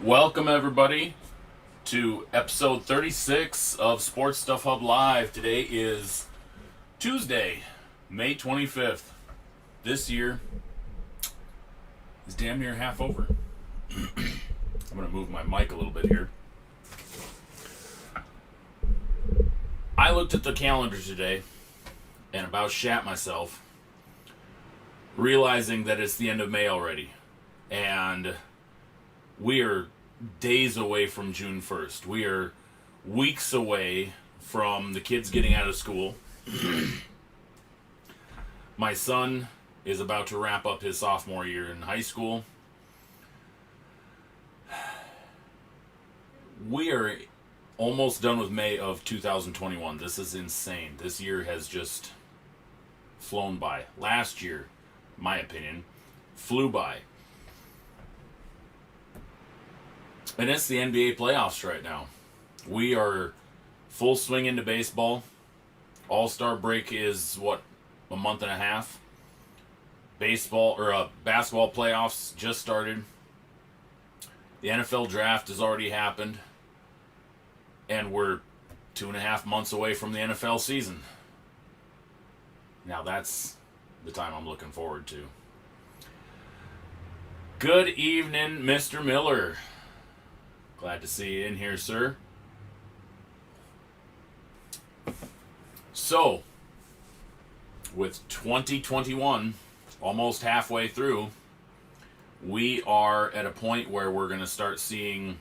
Welcome, everybody, to episode 36 of Sports Stuff Hub Live. Today is Tuesday, May 25th. This year is damn near half over. I'm going to move my mic a little bit here. I looked at the calendar today and about shat myself, realizing that it's the end of May already. And we are days away from June 1st. We are weeks away from the kids getting out of school. My son is about to wrap up his sophomore year in high school. We are almost done with May of 2021. This is insane. This year has just flown by. Last year, in my opinion, flew by. And it's the NBA playoffs right now. We are full swing into baseball. All-Star break is, a month and a half? Basketball playoffs just started. The NFL draft has already happened. And we're 2.5 months away from the NFL season. Now that's the time I'm looking forward to. Good evening, Mr. Miller. Glad to see you in here, sir. So, with 2021 almost halfway through, we are at a point where we're going to start seeing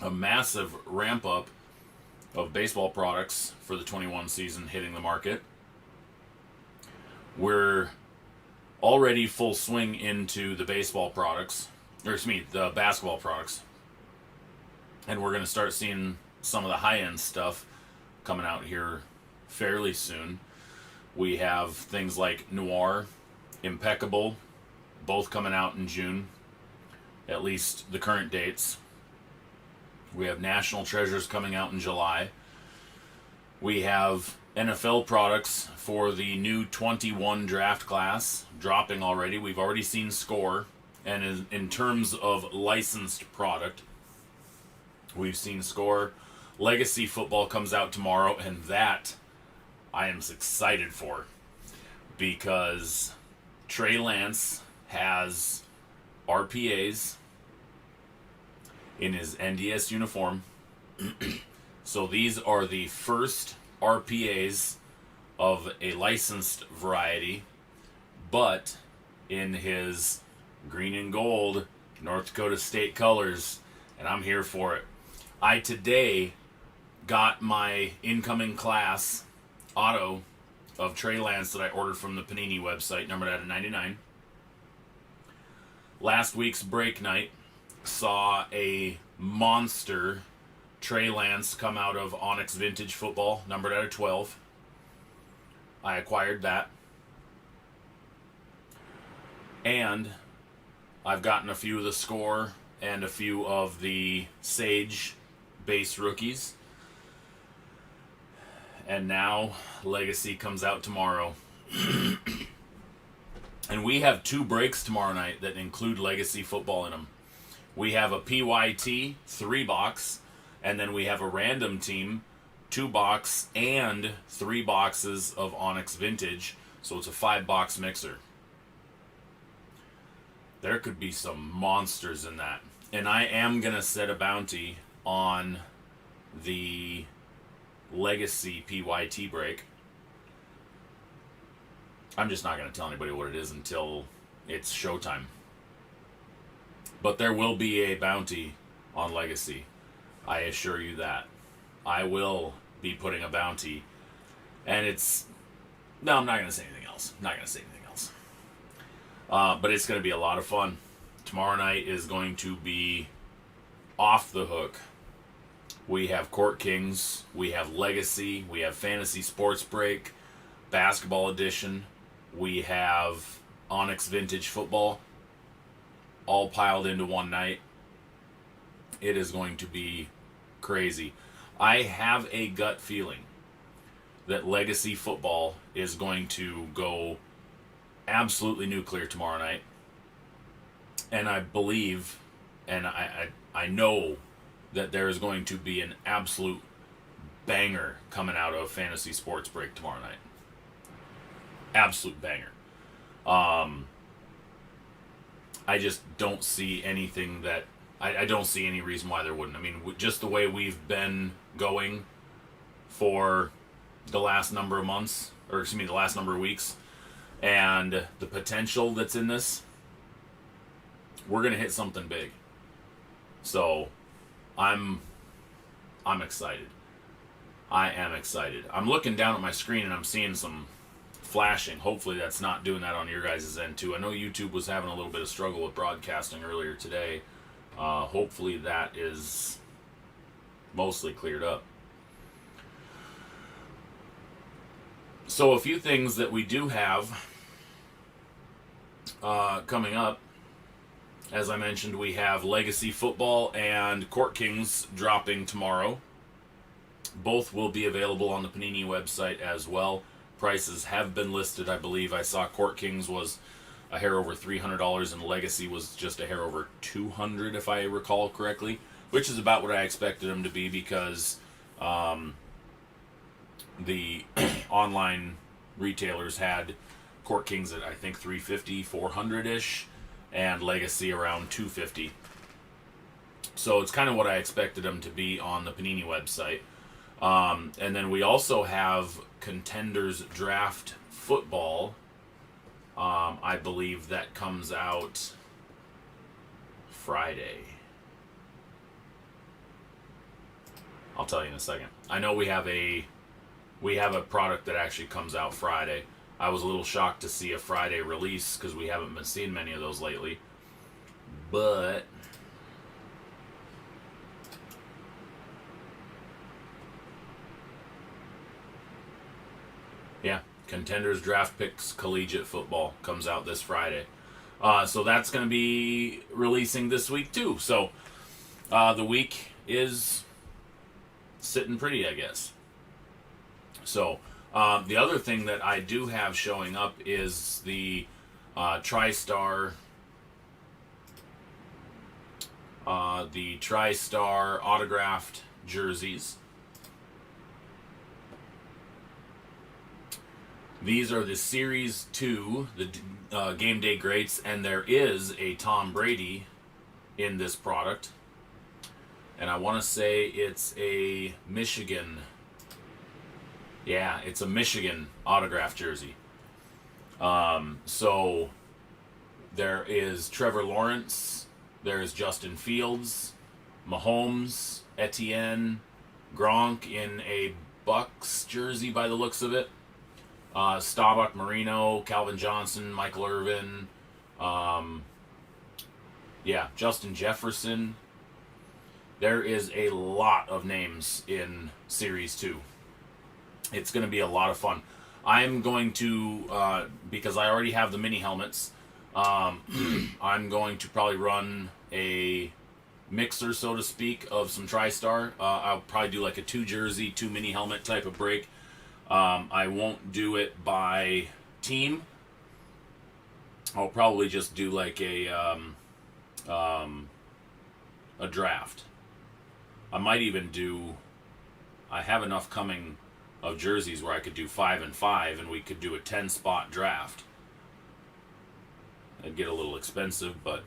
a massive ramp up of baseball products for the 21 season hitting the market. We're already full swing into the the basketball products. And we're going to start seeing some of the high-end stuff coming out here fairly soon. We have things like Noir, Impeccable, both coming out in June, at least the current dates. We have National Treasures coming out in July. We have NFL products for the new 21 draft class dropping already. We've already seen Score. And in terms of licensed product, we've seen Score. Legacy football comes out tomorrow, and that I am excited for because Trey Lance has RPAs in his NDS uniform. So these are the first RPAs of a licensed variety, but in his green and gold North Dakota State colors, and I'm here for it. I today got my incoming class auto of Trey Lance that I ordered from the Panini website, numbered out of 99. Last week's break night saw a monster Trey Lance come out of Onyx Vintage Football, numbered out of 12. I acquired that. And I've gotten a few of the Score and a few of the Sage base rookies. And now Legacy comes out tomorrow. And we have 2 breaks tomorrow night that include Legacy football in them. We have a PYT 3-box, and then we have a random team 2-box and 3 boxes of Onyx Vintage. So it's a 5-box mixer. There could be some monsters in that. And I am going to set a bounty on the Legacy PYT break. I'm just not going to tell anybody what it is until it's showtime. But there will be a bounty on Legacy. I assure you that. I will be putting a bounty. And no, I'm not going to say anything else. But it's going to be a lot of fun. Tomorrow night is going to be off the hook. We have Court Kings, we have Legacy, we have Fantasy Sports Break, Basketball Edition, we have Onyx Vintage Football, all piled into one night. It is going to be crazy. I have a gut feeling that Legacy Football is going to go absolutely nuclear tomorrow night. And I believe, and I know that there is going to be an absolute banger coming out of Fantasy Sports Break tomorrow night. Absolute banger. I just don't see anything that I don't see any reason why there wouldn't. I mean, just the way we've been going for the last number of months, or excuse me, the last number of weeks, and the potential that's in this, we're gonna hit something big. So, I'm excited. I am excited. I'm looking down at my screen and I'm seeing some flashing. Hopefully that's not doing that on your guys' end too. I know YouTube was having a little bit of struggle with broadcasting earlier today. Hopefully that is mostly cleared up. So a few things that we do have coming up. As I mentioned, we have Legacy Football and Court Kings dropping tomorrow. Both will be available on the Panini website as well. Prices have been listed, I believe. I saw Court Kings was a hair over $300 and Legacy was just a hair over $200, if I recall correctly, which is about what I expected them to be because the online retailers had Court Kings at I think $350, $400-ish, and Legacy around $250. So it's kind of what I expected them to be on the Panini website. And then we also have Contenders Draft Football. I believe that comes out Friday. I'll tell you in a second. I know we have a product that actually comes out Friday. I was a little shocked to see a Friday release because we haven't been seeing many of those lately. But yeah, Contenders Draft Picks Collegiate Football comes out this Friday. So that's going to be releasing this week too. So the week is sitting pretty, I guess. So the other thing that I do have showing up is the TriStar autographed jerseys. These are the Series 2, the Game Day Greats, and there is a Tom Brady in this product. And I want to say it's a Michigan. Yeah, it's a Michigan autograph jersey. So there is Trevor Lawrence, there's Justin Fields, Mahomes, Etienne, Gronk in a Bucks jersey by the looks of it. Staubach, Marino, Calvin Johnson, Michael Irvin, Justin Jefferson. There is a lot of names in Series 2. It's going to be a lot of fun. I'm going to, because I already have the mini helmets, I'm going to probably run a mixer, so to speak, of some TriStar. I'll probably do like a 2 jersey, 2 mini helmet type of break. I won't do it by team. I'll probably just do like a draft. I might even do. I have enough coming of jerseys where I could do 5 and 5, and we could do a 10-spot draft. It'd get a little expensive, but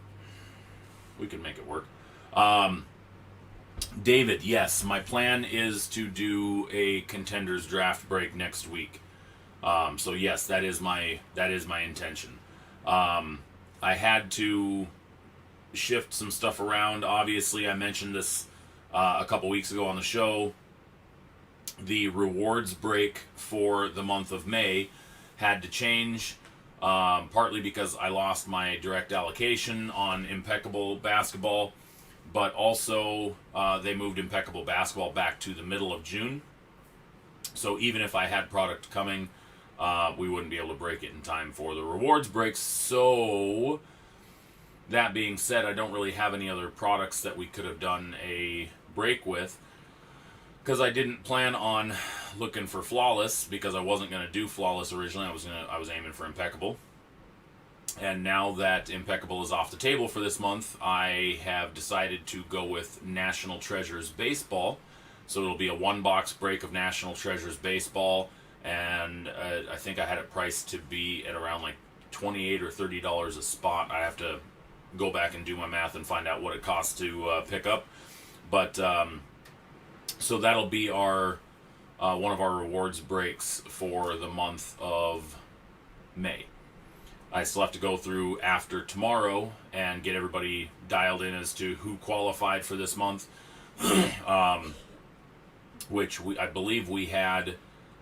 we can make it work. David, yes, my plan is to do a Contenders draft break next week. So yes, that is my intention. I had to shift some stuff around. Obviously, I mentioned this a couple weeks ago on the show. The rewards break for the month of May had to change, partly because I lost my direct allocation on Impeccable Basketball. But also, they moved Impeccable Basketball back to the middle of June. So even if I had product coming, we wouldn't be able to break it in time for the rewards breaks. So, that being said, I don't really have any other products that we could have done a break with. Because I didn't plan on looking for Flawless, because I wasn't going to do Flawless originally. I was aiming for Impeccable. And now that Impeccable is off the table for this month, I have decided to go with National Treasures Baseball. So it'll be a one box break of National Treasures Baseball, and I think I had it priced to be at around like $28 or $30 a spot. I have to go back and do my math and find out what it costs to pick up. But so that'll be our one of our rewards breaks for the month of May. I still have to go through after tomorrow and get everybody dialed in as to who qualified for this month, which I believe we had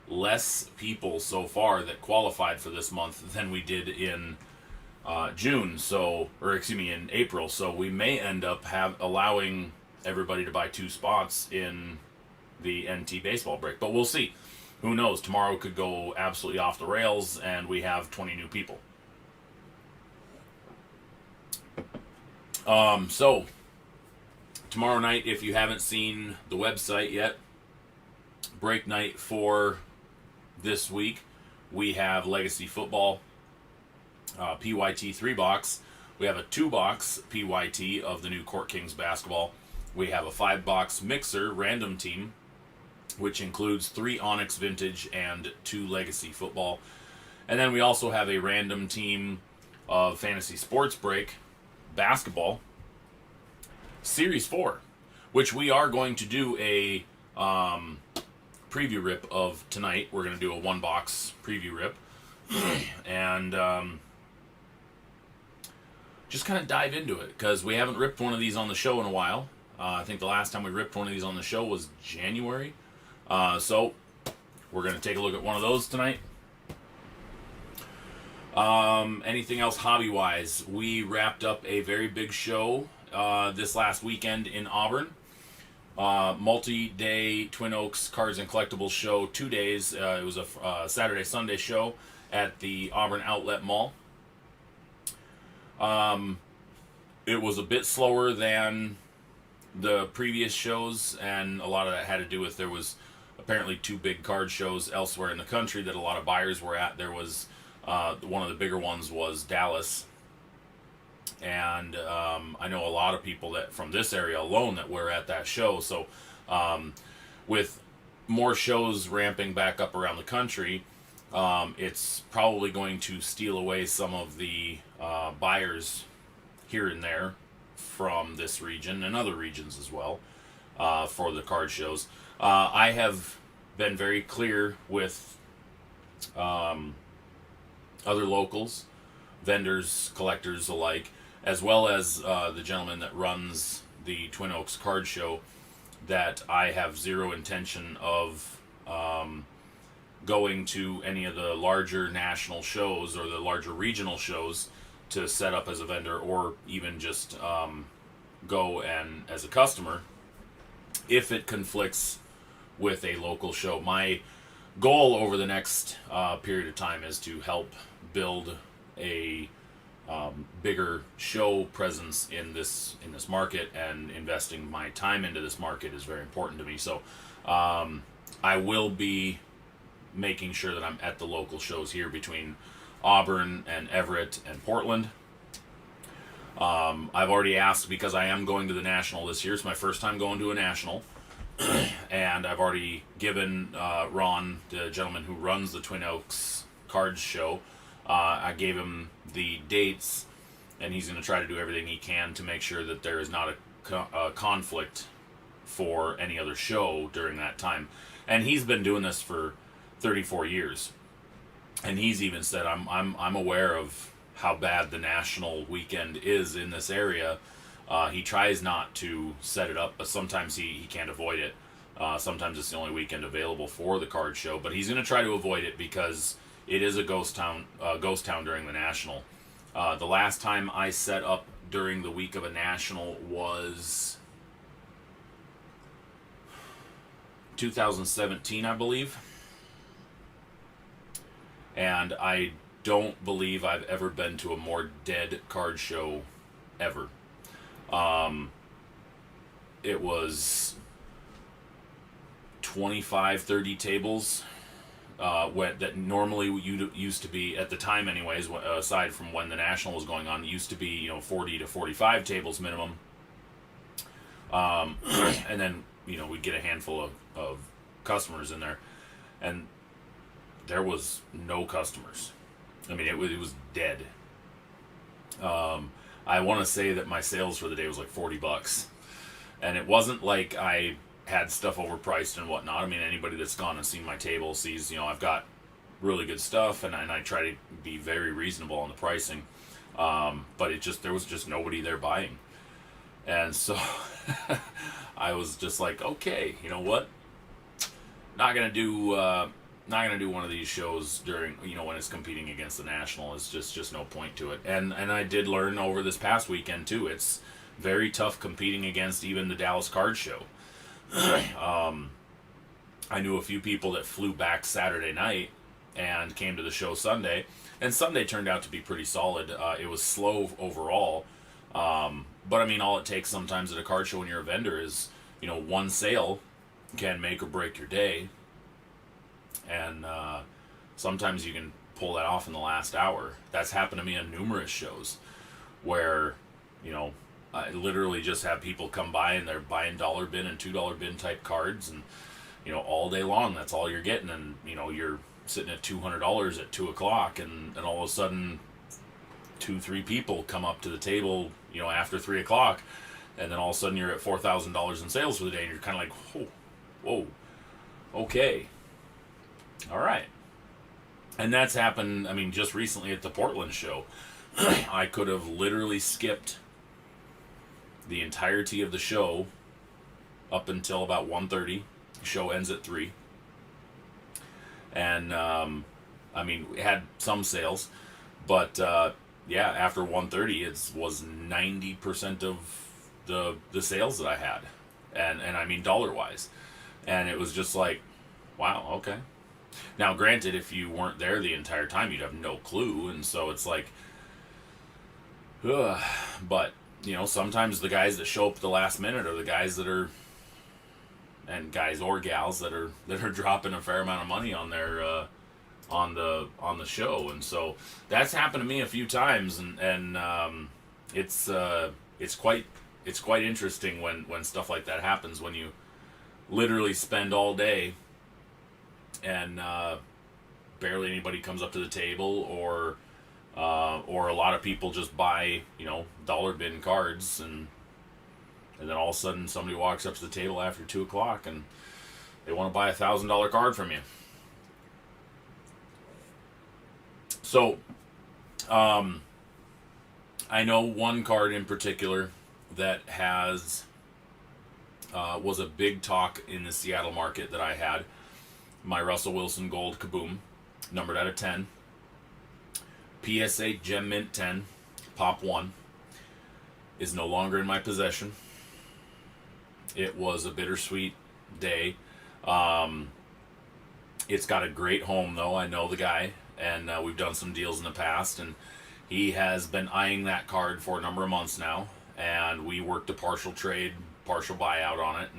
less people so far that qualified for this month than we did in June. In April. So we may end up allowing everybody to buy 2 spots in the NT baseball break, but we'll see. Who knows? Tomorrow could go absolutely off the rails, and we have 20 new people. So tomorrow night, if you haven't seen the website yet, break night for this week, we have Legacy Football PYT 3-box. We have a 2-box PYT of the new Court Kings basketball. We have a 5-box mixer random team, which includes 3 Onyx Vintage and 2 Legacy Football. And then we also have a random team of Fantasy Sports Break basketball Series 4, which we are going to do a preview rip of tonight. We're going to do a 1-box preview rip and just kind of dive into it, because we haven't ripped one of these on the show in a while. I think the last time we ripped one of these on the show was January. So we're going to take a look at one of those tonight. Anything else hobby-wise? We wrapped up a very big show this last weekend in Auburn. Multi-day Twin Oaks Cards and Collectibles show, 2 days. It was a Saturday-Sunday show at the Auburn Outlet Mall. It was a bit slower than the previous shows, and a lot of that had to do with there was apparently 2 big card shows elsewhere in the country that a lot of buyers were at. There was one of the bigger ones was Dallas, and I know a lot of people that from this area alone that were at that show. So with more shows ramping back up around the country, it's probably going to steal away some of the buyers here and there from this region and other regions as well for the card shows. I have been very clear with other locals, vendors, collectors alike, as well as the gentleman that runs the Twin Oaks Card Show, that I have zero intention of going to any of the larger national shows or the larger regional shows to set up as a vendor, or even just go and as a customer if it conflicts with a local show. My goal over the next period of time is to help build a bigger show presence in this market, and investing my time into this market is very important to me. So I will be making sure that I'm at the local shows here between Auburn and Everett and Portland. I've already asked, because I am going to the National this year. It's my first time going to a National. And I've already given Ron, the gentleman who runs the Twin Oaks Cards Show, I gave him the dates, and he's going to try to do everything he can to make sure that there is not a conflict for any other show during that time. And he's been doing this for 34 years. And he's even said, I'm aware of how bad the national weekend is in this area. He tries not to set it up, but sometimes he can't avoid it. Sometimes it's the only weekend available for the card show, but he's going to try to avoid it because it is a ghost town during the national. The last time I set up during the week of a national was 2017, I believe. And I don't believe I've ever been to a more dead card show ever. It was 25, 30 tables that normally used to be at the time, anyways. Aside from when the national was going on, it used to be 40 to 45 tables minimum, and then we'd get a handful of customers in there, and there was no customers. I mean, it was dead. I want to say that my sales for the day was like $40, and it wasn't like I had stuff overpriced and whatnot. I mean, anybody that's gone and seen my table sees, I've got really good stuff, and I try to be very reasonable on the pricing. But there was just nobody there buying. And so I was just like, okay, you know what? Not gonna do one of these shows during when it's competing against the national. It's just no point to it. And I did learn over this past weekend too. It's very tough competing against even the Dallas Card Show. I knew a few people that flew back Saturday night and came to the show Sunday, and Sunday turned out to be pretty solid. It was slow overall, but I mean, all it takes sometimes at a card show when you're a vendor is one sale can make or break your day, and sometimes you can pull that off in the last hour. That's happened to me on numerous shows where I literally just have people come by and they're buying dollar bin and $2 bin type cards, and all day long that's all you're getting, and you're sitting at $200 at 2:00, and all of a sudden 2-3 people come up to the table after 3:00, and then all of a sudden you're at $4,000 in sales for the day, and you're kind of like, whoa, okay, all right. And that's happened, I mean, just recently at the Portland show. I could have literally skipped the entirety of the show up until about 1:30. The show ends at 3. And, I mean, we had some sales, but, after 1:30, it was 90% of the sales that I had. And I mean, dollar-wise. And it was just like, wow, okay. Now, granted, if you weren't there the entire time, you'd have no clue, and so it's like, ugh. But sometimes the guys that show up at the last minute are the guys that are, and guys or gals that are dropping a fair amount of money on their on the show, and so that's happened to me a few times, and it's quite interesting when stuff like that happens, when you literally spend all day and barely anybody comes up to the table, or a lot of people just buy dollar bin cards, and then all of a sudden somebody walks up to the table after 2:00 and they want to buy $1,000 card from you. So I know one card in particular that was a big talk in the Seattle market that I had. My Russell Wilson Gold Kaboom, numbered out of 10. PSA Gem Mint 10, Pop 1, is no longer in my possession. It was a bittersweet day. It's got a great home, though. I know the guy, and we've done some deals in the past, and he has been eyeing that card for a number of months now, and we worked a partial trade, partial buyout on it,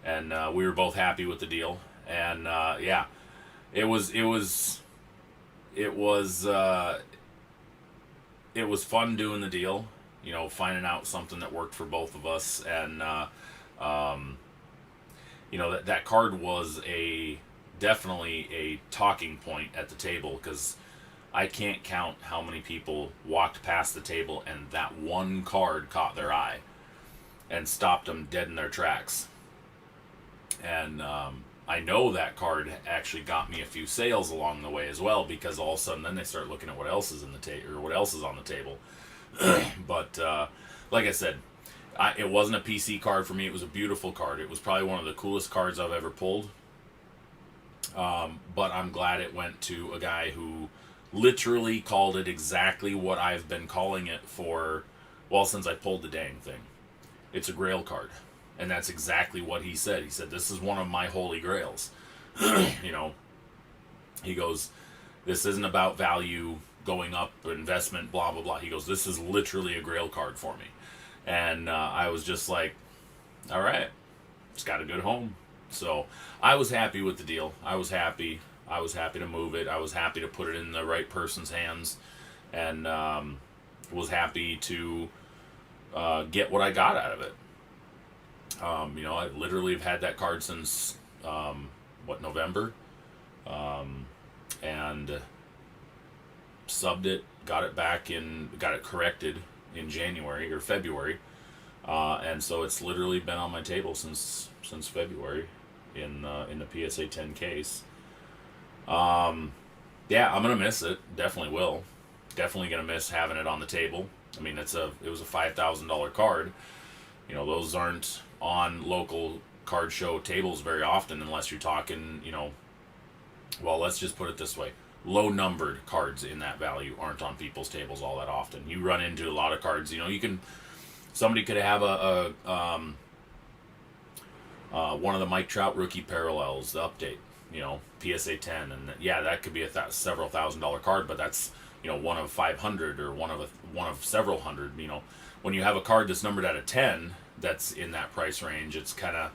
and we were both happy with the deal. And it was fun doing the deal, finding out something that worked for both of us, and that card was definitely a talking point at the table, because I can't count how many people walked past the table and that one card caught their eye and stopped them dead in their tracks. And I know that card actually got me a few sales along the way as well, because all of a sudden then they start looking at what else is in the table, or what else is on the table. But like I said, it wasn't a PC card for me. It was a beautiful card. It was probably one of the coolest cards I've ever pulled. But I'm glad it went to a guy who literally called it exactly what I've been calling it since I pulled the dang thing. It's a grail card. And that's exactly what he said. He said, this is one of my holy grails. He goes, this isn't about value going up, investment, blah, blah, blah. He goes, this is literally a grail card for me. And I was just like, all right, it's got a good home. So I was happy with the deal. I was happy. I was happy to move it. I was happy to put it in the right person's hands, and was happy to get what I got out of it. I literally have had that card since November, and subbed it, got it corrected in January or February, and so it's literally been on my table since February in the PSA 10 case. Yeah, I'm gonna miss it. Definitely will. Definitely gonna miss having it on the table. I mean, it was a $5,000 card. Those aren't on local card show tables very often, unless you're talking, well, let's just put it this way. Low numbered cards in that value aren't on people's tables all that often. You run into a lot of cards, somebody could have one of the Mike Trout rookie parallels, the update, PSA 10, and yeah, that could be a several $1,000 card, but that's, one of 500 or one of several hundred. When you have a card that's numbered at a 10 that's in that price range, it's kind of,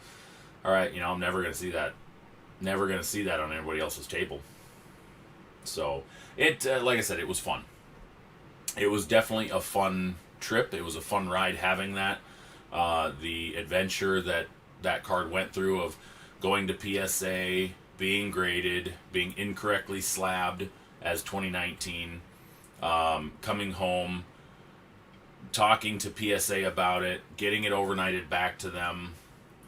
all right, I'm never going to see that on anybody else's table. So it, like I said, it was fun. It was definitely a fun trip. It was a fun ride having that. The adventure that card went through of going to PSA, being graded, being incorrectly slabbed as 2019, coming home, talking to PSA about it, getting it overnighted back to them,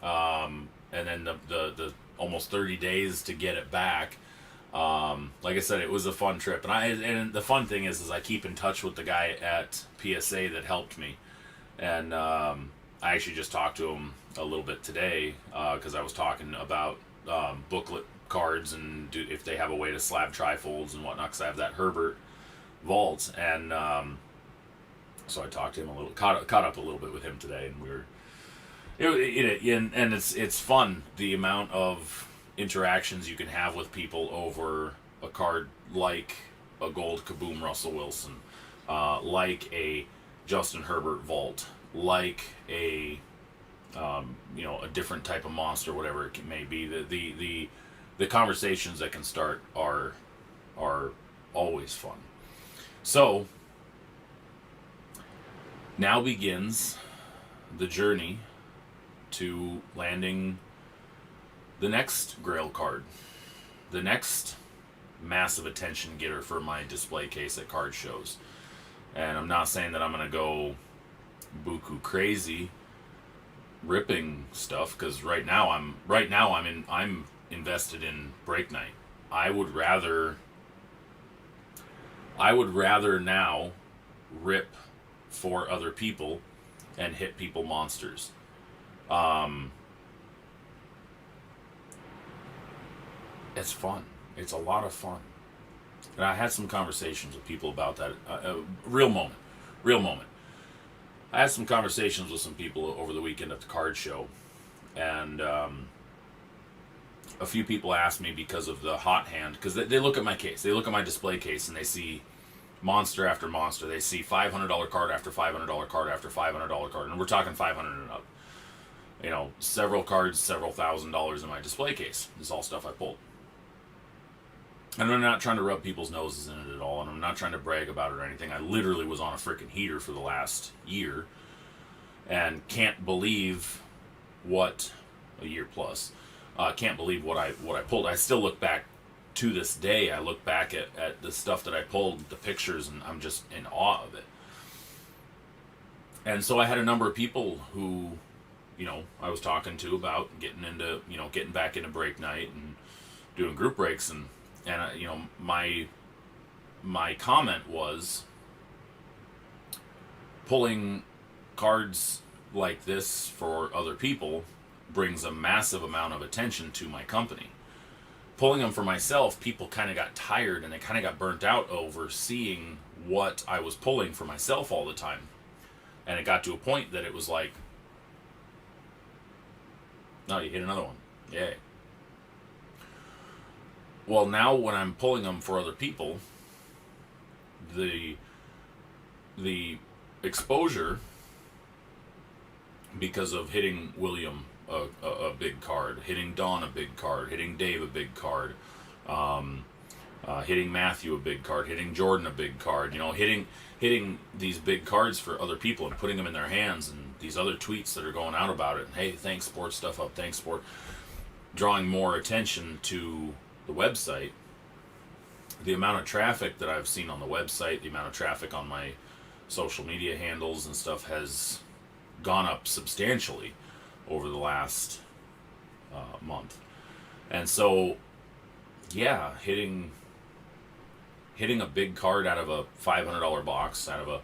and then the almost 30 days to get it back. Like I said, it was a fun trip, and the fun thing is I keep in touch with the guy at PSA that helped me, and I actually just talked to him a little bit today because I was talking about booklet cards and if they have a way to slab trifolds and whatnot, because I have that Herbert vault, and so I talked to him a little, caught up a little bit with him today, and we were, and it's fun, the amount of interactions you can have with people over a card like a gold Kaboom Russell Wilson, like a Justin Herbert vault, like a a different type of monster, whatever it may be. The conversations that can start are always fun. So now begins the journey to landing the next Grail card, the next massive attention getter for my display case at card shows. And I'm not saying that I'm gonna go buku crazy ripping stuff, because right now I'm invested in break night. I would rather now rip for other people and hit people monsters. It's fun. It's a lot of fun. And I had some conversations with people about that. Real moment. I had some conversations with some people over the weekend at the card show, and a few people asked me because of the hot hand, because they look at my case, they look at my display case, and they see monster after monster. They see $500 card after $500 card after $500 card, and we're talking 500 and up. Several cards, several $1,000s in my display case. This is all stuff I pulled. And I'm not trying to rub people's noses in it at all, and I'm not trying to brag about it or anything. I literally was on a freaking heater for the last year, and can't believe what a year plus. Can't believe what I pulled. I still look back to this day. I look back at the stuff that I pulled, the pictures, and I'm just in awe of it. And so I had a number of people who, I was talking to about getting back into break night and doing group breaks, and my comment was, pulling cards like this for other people brings a massive amount of attention to my company. Pulling them for myself, people kind of got tired and they kind of got burnt out over seeing what I was pulling for myself all the time. And it got to a point that it was like, no, you hit another one. Yay. Well, now when I'm pulling them for other people, the exposure, because of hitting William a big card, hitting Don a big card, hitting Dave a big card, Hitting Matthew a big card, hitting Jordan a big card, hitting these big cards for other people and putting them in their hands, and these other tweets that are going out about it. And, hey, thanks Sport Stuff Up, thanks Sport, drawing more attention to the website. The amount of traffic that I've seen on the website, the amount of traffic on my social media handles and stuff has gone up substantially over the last month. And so, yeah, hitting a big card out of a $500 box, out of a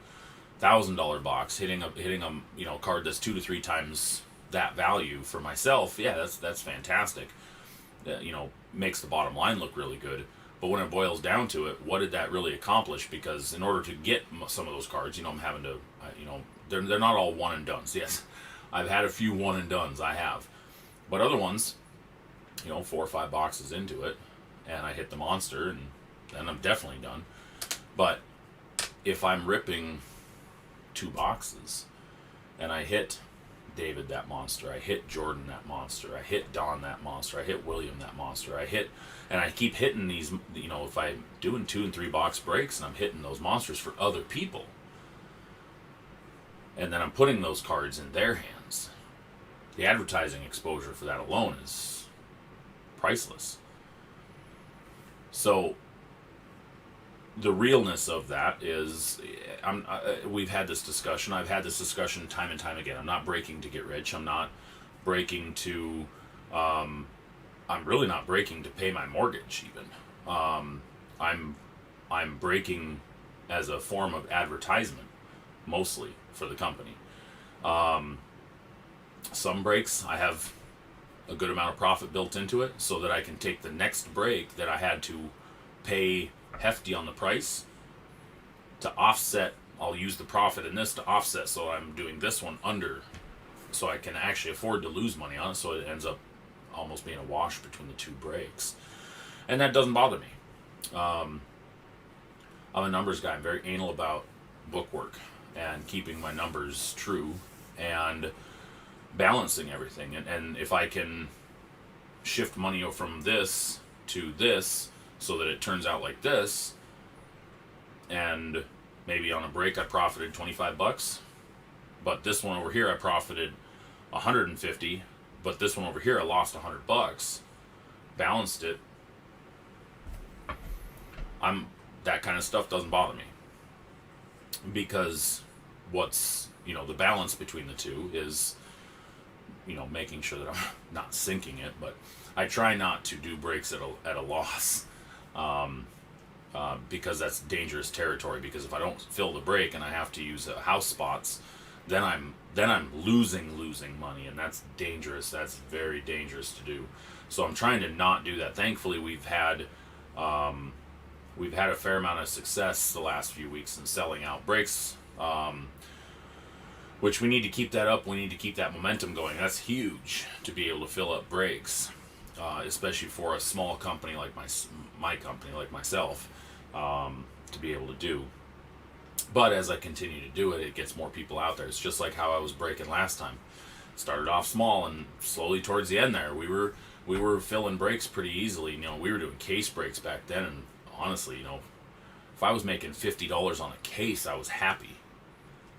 $1,000 box, hitting a card that's 2 to 3 times that value for myself, yeah, that's fantastic. That, makes the bottom line look really good. But when it boils down to it, what did that really accomplish? Because in order to get some of those cards, I'm having to, they're not all one and dones. Yes, I've had a few one and dones. I have, but other ones, 4 or 5 boxes into it, and I hit the monster, and then I'm definitely done. But if I'm ripping 2 boxes, and I hit David that monster, I hit Jordan that monster, I hit Don that monster, I hit William that monster, and I keep hitting these, if I'm doing 2 and 3 box breaks and I'm hitting those monsters for other people, and then I'm putting those cards in their hands, the advertising exposure for that alone is priceless. So the realness of that is, we've had this discussion. I've had this discussion time and time again. I'm not breaking to get rich. I'm not breaking to, I'm really not breaking to pay my mortgage even. I'm breaking as a form of advertisement, mostly for the company. Some breaks, I have a good amount of profit built into it so that I can take the next break that I had to pay hefty on the price to offset. I'll use the profit in this to offset, so I'm doing this one under, so I can actually afford to lose money on it, so it ends up almost being a wash between the 2 breaks, and that doesn't bother me. I'm a numbers guy. I'm very anal about bookwork and keeping my numbers true and balancing everything, and if I can shift money from this to this so that it turns out like this, and maybe on a break I profited $25, but this one over here I profited $150, but this one over here I lost $100, balanced it. That kind of stuff doesn't bother me, because what's, the balance between the two is, making sure that I'm not sinking it. But I try not to do breaks at a loss, because that's dangerous territory. Because if I don't fill the break and I have to use house spots, then I'm losing money, and that's dangerous. That's very dangerous to do. So I'm trying to not do that. Thankfully, we've had a fair amount of success the last few weeks in selling out breaks, which we need to keep that up. We need to keep that momentum going. That's huge to be able to fill up breaks, especially for a small company like my company, like myself, to be able to do. But as I continue to do it, it gets more people out there. It's just like how I was breaking last time. Started off small, and slowly towards the end there, we were filling breaks pretty easily. We were doing case breaks back then, and honestly, if I was making $50 on a case, I was happy.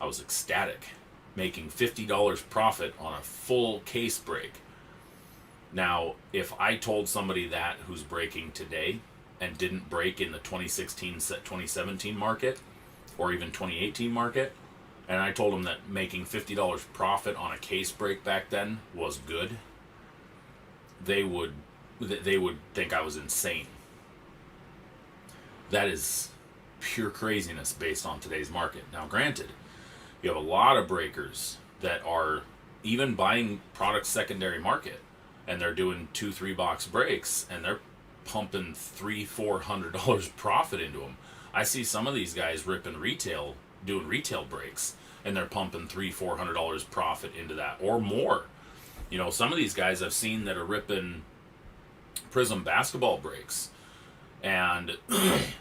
I was ecstatic. Making $50 profit on a full case break. Now, if I told somebody that who's breaking today and didn't break in the 2017 market, or even 2018 market, and I told them that making $50 profit on a case break back then was good, they would think I was insane. That is pure craziness based on today's market. Now, granted, you have a lot of breakers that are even buying products secondary market, and they're doing 2-3 box breaks, and they're pumping $300-$400 profit into them. I see some of these guys doing retail breaks, and they're pumping $300-$400 profit into that or more. Some of these guys I've seen that are ripping Prism basketball breaks, and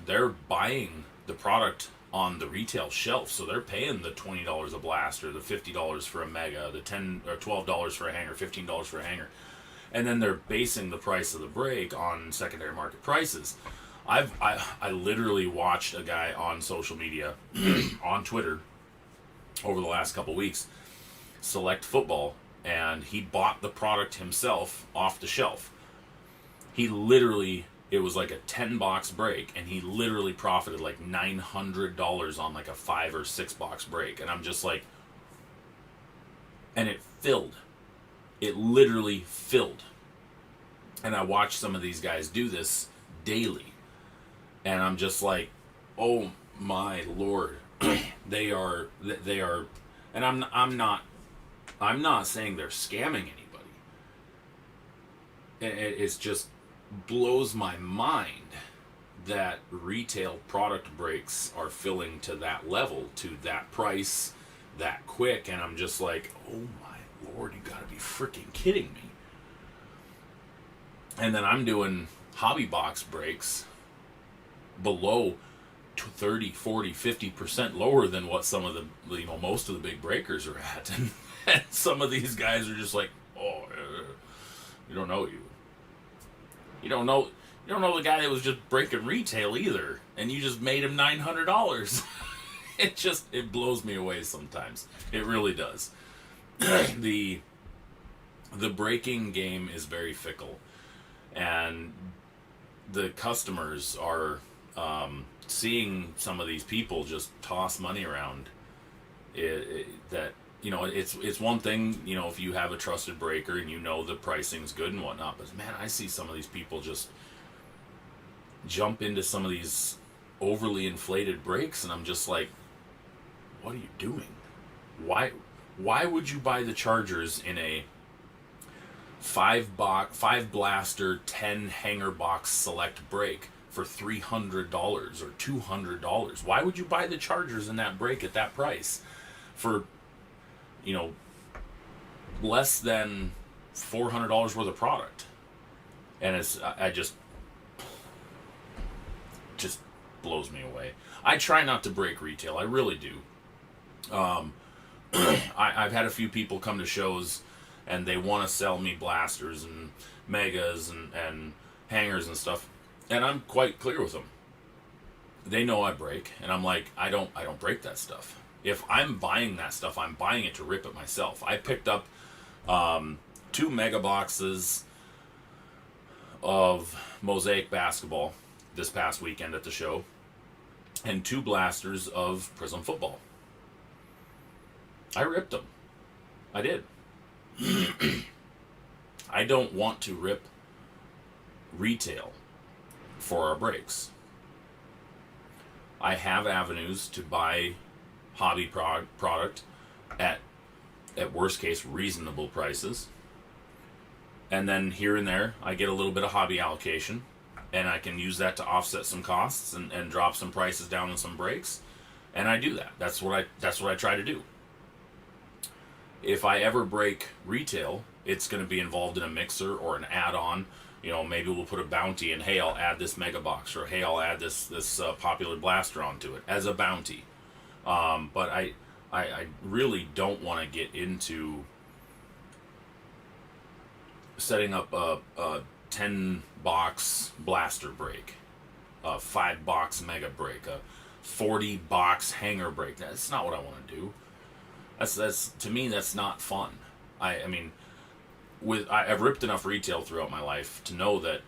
they're buying the product on the retail shelf, so they're paying the $20 a blast, or the $50 for a mega, the $10 or $12 for a hanger, $15 for a hanger, And then they're basing the price of the brake on secondary market prices. I literally watched a guy on social media, on Twitter, over the last couple weeks, select football, and he bought the product himself off the shelf. He literally, it was like a 10-box brake, and he literally profited like $900 on like a 5 or 6-box brake. And I'm just like, and it filled. It literally filled. And I watch some of these guys do this daily. And I'm just like, oh my Lord. they are, and I'm not saying they're scamming anybody. It's just blows my mind that retail product breaks are filling to that level, to that price, that quick. And I'm just like, oh my Lord, you gotta be freaking kidding me. And then I'm doing hobby box breaks below 30, 40, 50% lower than what some of the, most of the big breakers are at. And some of these guys are just like, oh, you don't know you. You don't know the guy that was just breaking retail either, and you just made him $900. It blows me away sometimes. It really does. The breaking game is very fickle, and the customers are seeing some of these people just toss money around. It's one thing, if you have a trusted breaker and the pricing's good and whatnot, but man, I see some of these people just jump into some of these overly inflated brakes, and I'm just like, what are you doing? Why would you buy the chargers in a 5 blaster 10 hanger box select brake for $300 or $200? Why would you buy the chargers in that brake at that price for less than $400 worth of product? And I just blows me away. I try not to break retail. I really do. I've had a few people come to shows and they want to sell me blasters and megas and hangers and stuff, and I'm quite clear with them. They know I break, and I'm like, I don't break that stuff. If I'm buying that stuff, I'm buying it to rip it myself. I picked up 2 mega boxes of Mosaic basketball this past weekend at the show, and 2 blasters of Prism football. I ripped them. I did. I don't want to rip retail for our brakes. I have avenues to buy hobby product at worst case reasonable prices, and then here and there I get a little bit of hobby allocation, and I can use that to offset some costs and drop some prices down on some brakes, and I do that. That's what I try to do. If I ever break retail, it's going to be involved in a mixer or an add-on. Maybe we'll put a bounty and, hey, I'll add this mega box, or hey, I'll add this popular blaster onto it as a bounty. But I really don't want to get into setting up a 10-box blaster brake, a 5-box mega brake, a 40-box hanger brake. That's not what I want to do. That's to me, that's not fun. I've ripped enough retail throughout my life to know that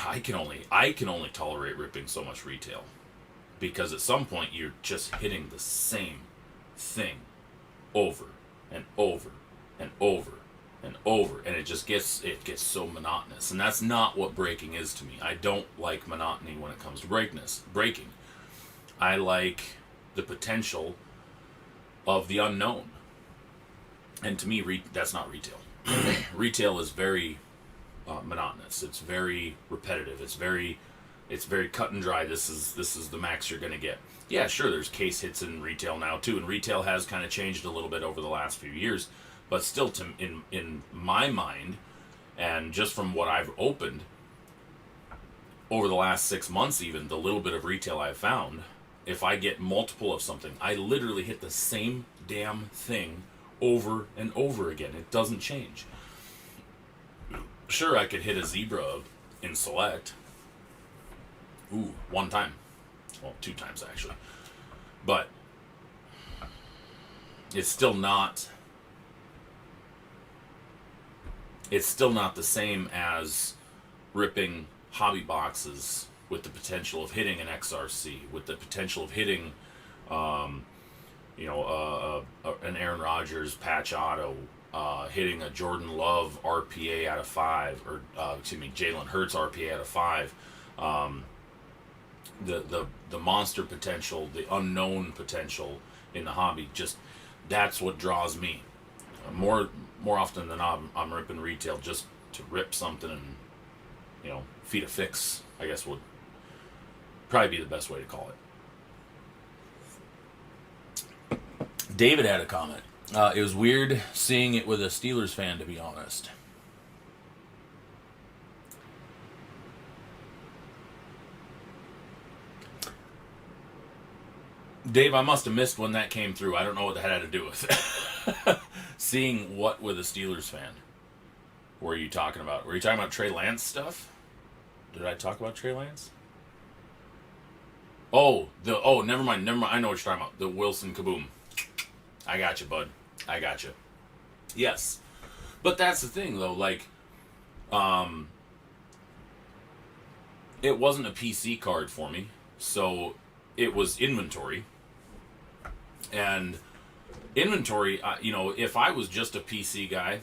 I can only tolerate ripping so much retail, because at some point you're just hitting the same thing over and over and over and over, and it gets so monotonous. And that's not what braking is to me. I don't like monotony when it comes to braking. I like the potential of the unknown. And to me, that's not retail. Retail is very monotonous. It's very repetitive. It's very cut and dry. This is the max you're going to get. Yeah, sure, there's case hits in retail now too, and retail has kind of changed a little bit over the last few years, but still, in my mind, and just from what I've opened over the last 6 months, even the little bit of retail I've found, if I get multiple of something, I literally hit the same damn thing over and over again. It doesn't change. Sure, I could hit a zebra in select. Ooh, one time. Well, two times actually. But it's still not the same as ripping hobby boxes with the potential of hitting an XRC, with the potential of hitting an Aaron Rodgers patch auto, hitting a Jordan Love RPA out of 5, or Jalen Hurts RPA out of 5. The monster potential, the unknown potential in the hobby, just that's what draws me. More often than not, I'm ripping retail just to rip something and feed a fix, I guess would probably be the best way to call it. David had a comment. It was weird seeing it with a Steelers fan, to be honest. Dave, I must have missed when that came through. I don't know what that had to do with it. Seeing what with a Steelers fan? Were you talking about? Were you talking about Trey Lance stuff? Did I talk about Trey Lance? Never mind. I know what you're talking about. The Wilson Kaboom. I got you, bud. I got you. Yes. But that's the thing, though. Like, it wasn't a PC card for me. So, it was inventory. And inventory, if I was just a PC guy,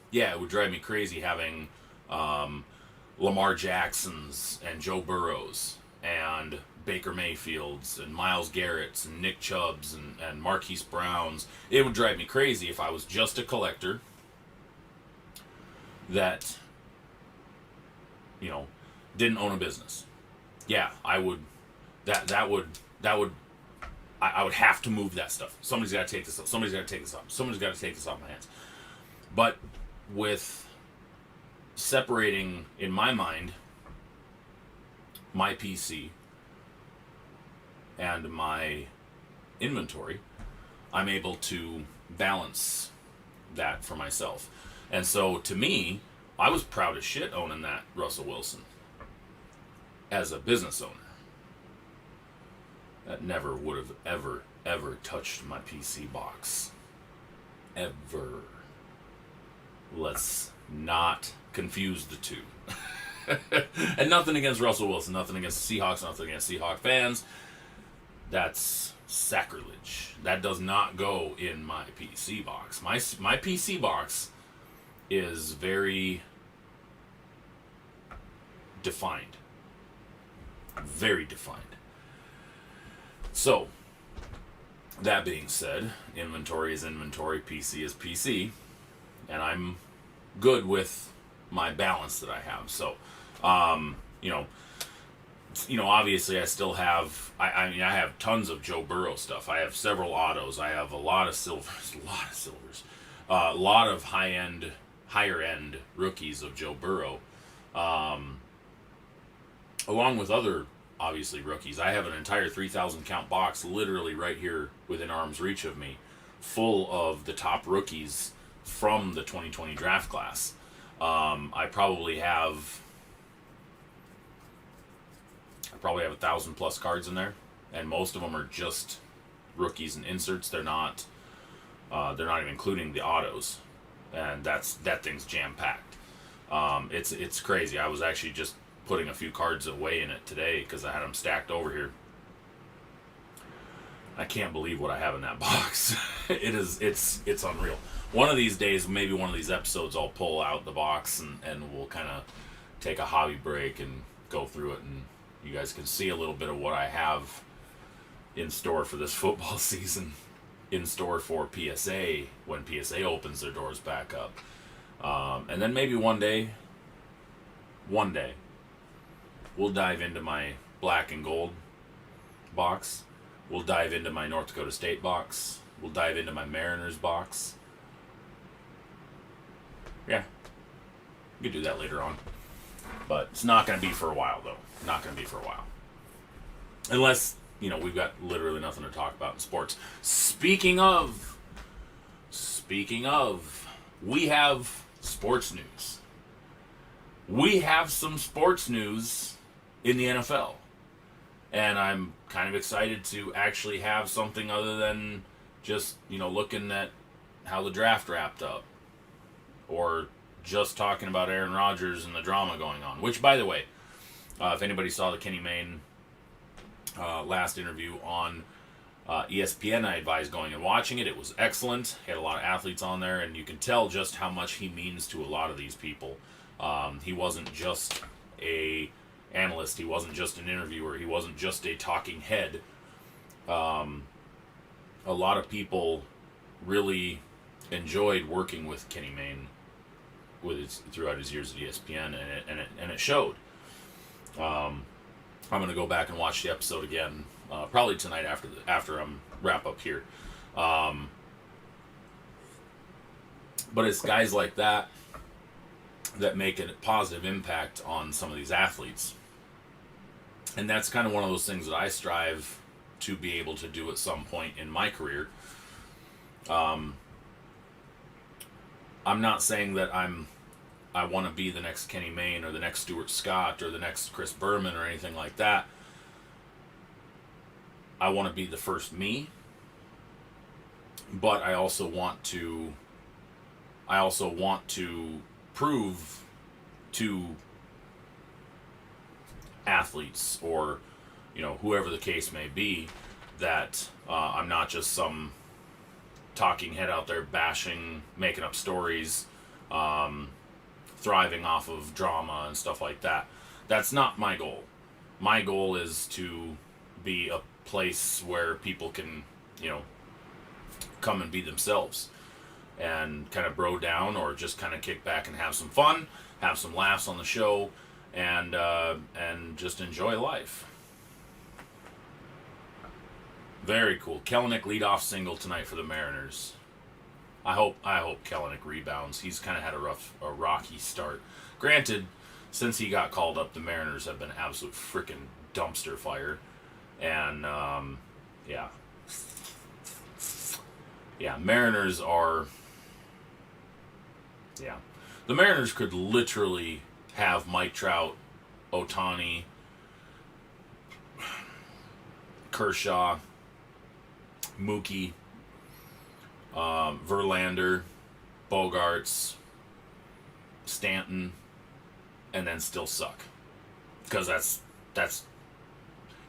yeah, it would drive me crazy having Lamar Jacksons and Joe Burrows and Baker Mayfields and Myles Garrett's and Nick Chubb's and Marquise Brown's. It would drive me crazy if I was just a collector that, didn't own a business. Yeah, I would. I would have to move that stuff. Somebody's got to take this up. Somebody's got to take this up. Somebody's got to take this off my hands. But with separating, in my mind, my PC and my inventory, I'm able to balance that for myself. And so, to me, I was proud as shit owning that Russell Wilson as a business owner. That never would have ever touched my PC box. Ever. Let's not confuse the two. And nothing against Russell Wilson, nothing against the Seahawks, nothing against Seahawk fans. That's sacrilege. That does not go in my PC box. My PC box is very defined. Very defined. So, that being said, inventory is inventory, PC is PC, and I'm good with my balance that I have. So, obviously I still have, I have tons of Joe Burrow stuff. I have several autos. I have a lot of silvers, a lot of higher end rookies of Joe Burrow, along with other, obviously, rookies. I have an entire 3,000 count box literally right here within arm's reach of me, full of the top rookies from the 2020 draft class. I probably have 1,000 plus cards in there, and most of them are just rookies and inserts. They're not even including the autos, and that thing's jam packed. It's crazy. I was actually just putting a few cards away in it today because I had them stacked over here. I can't believe what I have in that box. It's unreal. One of these days, maybe one of these episodes, I'll pull out the box and we'll kind of take a hobby break and go through it, and you guys can see a little bit of what I have in store for this football season, in store for PSA when PSA opens their doors back up. And then maybe one day, we'll dive into my black and gold box. We'll dive into my North Dakota State box. We'll dive into my Mariners box. Yeah. We could do that later on. But it's not going to be for a while, though. Not going to be for a while. Unless, we've got literally nothing to talk about in sports. Speaking of, we have sports news. we have some sports news in the NFL. And I'm kind of excited to actually have something other than just, looking at how the draft wrapped up. Or just talking about Aaron Rodgers and the drama going on. Which, by the way, if anybody saw the Kenny Mayne last interview on ESPN, I advise going and watching it. It was excellent. He had a lot of athletes on there, and you can tell just how much he means to a lot of these people. He wasn't just a analyst. He wasn't just an interviewer. He wasn't just a talking head. A lot of people really enjoyed working with Kenny Mayne throughout his years at ESPN, and it showed. I'm going to go back and watch the episode again, probably tonight after I'm wrap up here. But it's guys like that make a positive impact on some of these athletes. And that's kind of one of those things that I strive to be able to do at some point in my career. I'm not saying that I want to be the next Kenny Mayne or the next Stuart Scott or the next Chris Berman or anything like that. I want to be the first me, but I also want to prove to athletes or whoever the case may be that I'm not just some talking head out there bashing, making up stories, thriving off of drama and stuff like that. That's not my goal. My goal is to be a place where people can, come and be themselves and kind of bro down or just kind of kick back and have some fun, have some laughs on the show, and just enjoy life. Very cool. Kelenic leadoff single tonight for the Mariners. I hope Kelenic rebounds. He's kind of had a rocky start. Granted, since he got called up, the Mariners have been absolute freaking dumpster fire. And, Mariners are... Yeah. The Mariners could literally have Mike Trout, Ohtani, Kershaw, Mookie, Verlander, Bogarts, Stanton, and then still suck. Because that's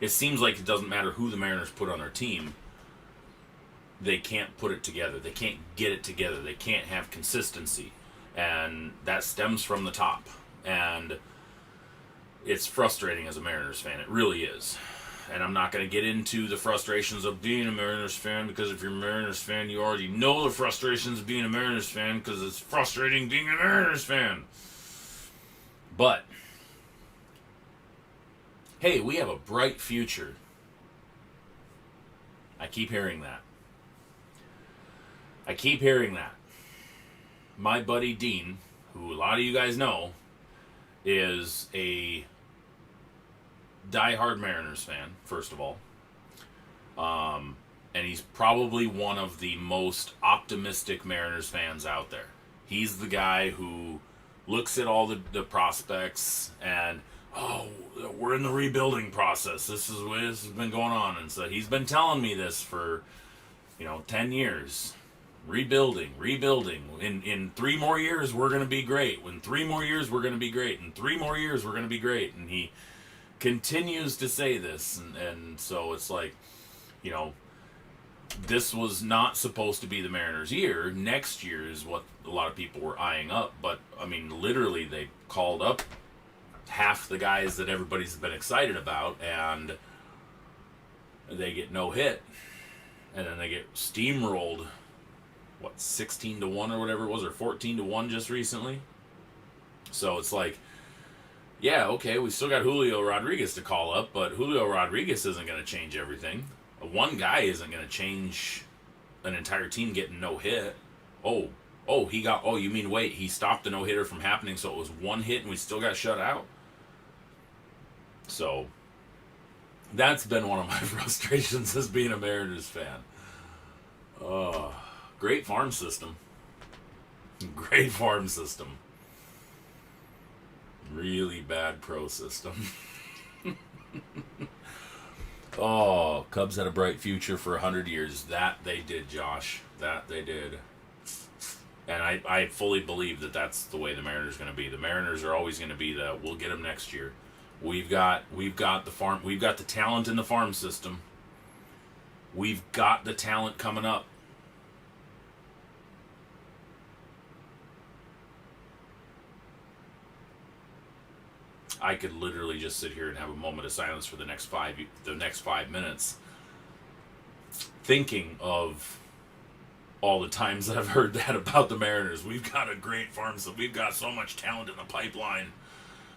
it seems like it doesn't matter who the Mariners put on their team, they can't put it together. They can't get it together. They can't have consistency. And that stems from the top. And it's frustrating as a Mariners fan. It really is. And I'm not going to get into the frustrations of being a Mariners fan, because if you're a Mariners fan, you already know the frustrations of being a Mariners fan, because it's frustrating being a Mariners fan. But, hey, we have a bright future. I keep hearing that. My buddy Dean, who a lot of you guys know, is a diehard Mariners fan, first of all. And he's probably one of the most optimistic Mariners fans out there. He's the guy who looks at all the prospects and, we're in the rebuilding process. This has been going on. And so he's been telling me this for, 10 years. Rebuilding. In 3 more years, we're going to be great. In 3 more years, we're going to be great. In 3 more years, we're going to be great. And he continues to say this. And so it's like, this was not supposed to be the Mariners' year. Next year is what a lot of people were eyeing up. But, literally, they called up half the guys that everybody's been excited about, and they get no hit. And then they get steamrolled, 16-1 or whatever it was, or 14-1 just recently. So it's like, yeah, okay, we still got Julio Rodriguez to call up, but Julio Rodriguez isn't going to change everything. One guy isn't going to change an entire team getting no hit. You mean, wait, he stopped the no-hitter from happening, so it was 1 hit and we still got shut out? So, that's been one of my frustrations as being a Mariners fan. Great farm system. Really bad pro system. Oh, Cubs had a bright future for 100 years. That they did, Josh. That they did. And I fully believe that that's the way the Mariners are going to be. The Mariners are always going to be the, we'll get them next year. We've got the talent in the farm system. We've got the talent coming up. I could literally just sit here and have a moment of silence for the next 5 minutes, thinking of all the times that I've heard that about the Mariners. We've got a great farm system. We've got so much talent in the pipeline.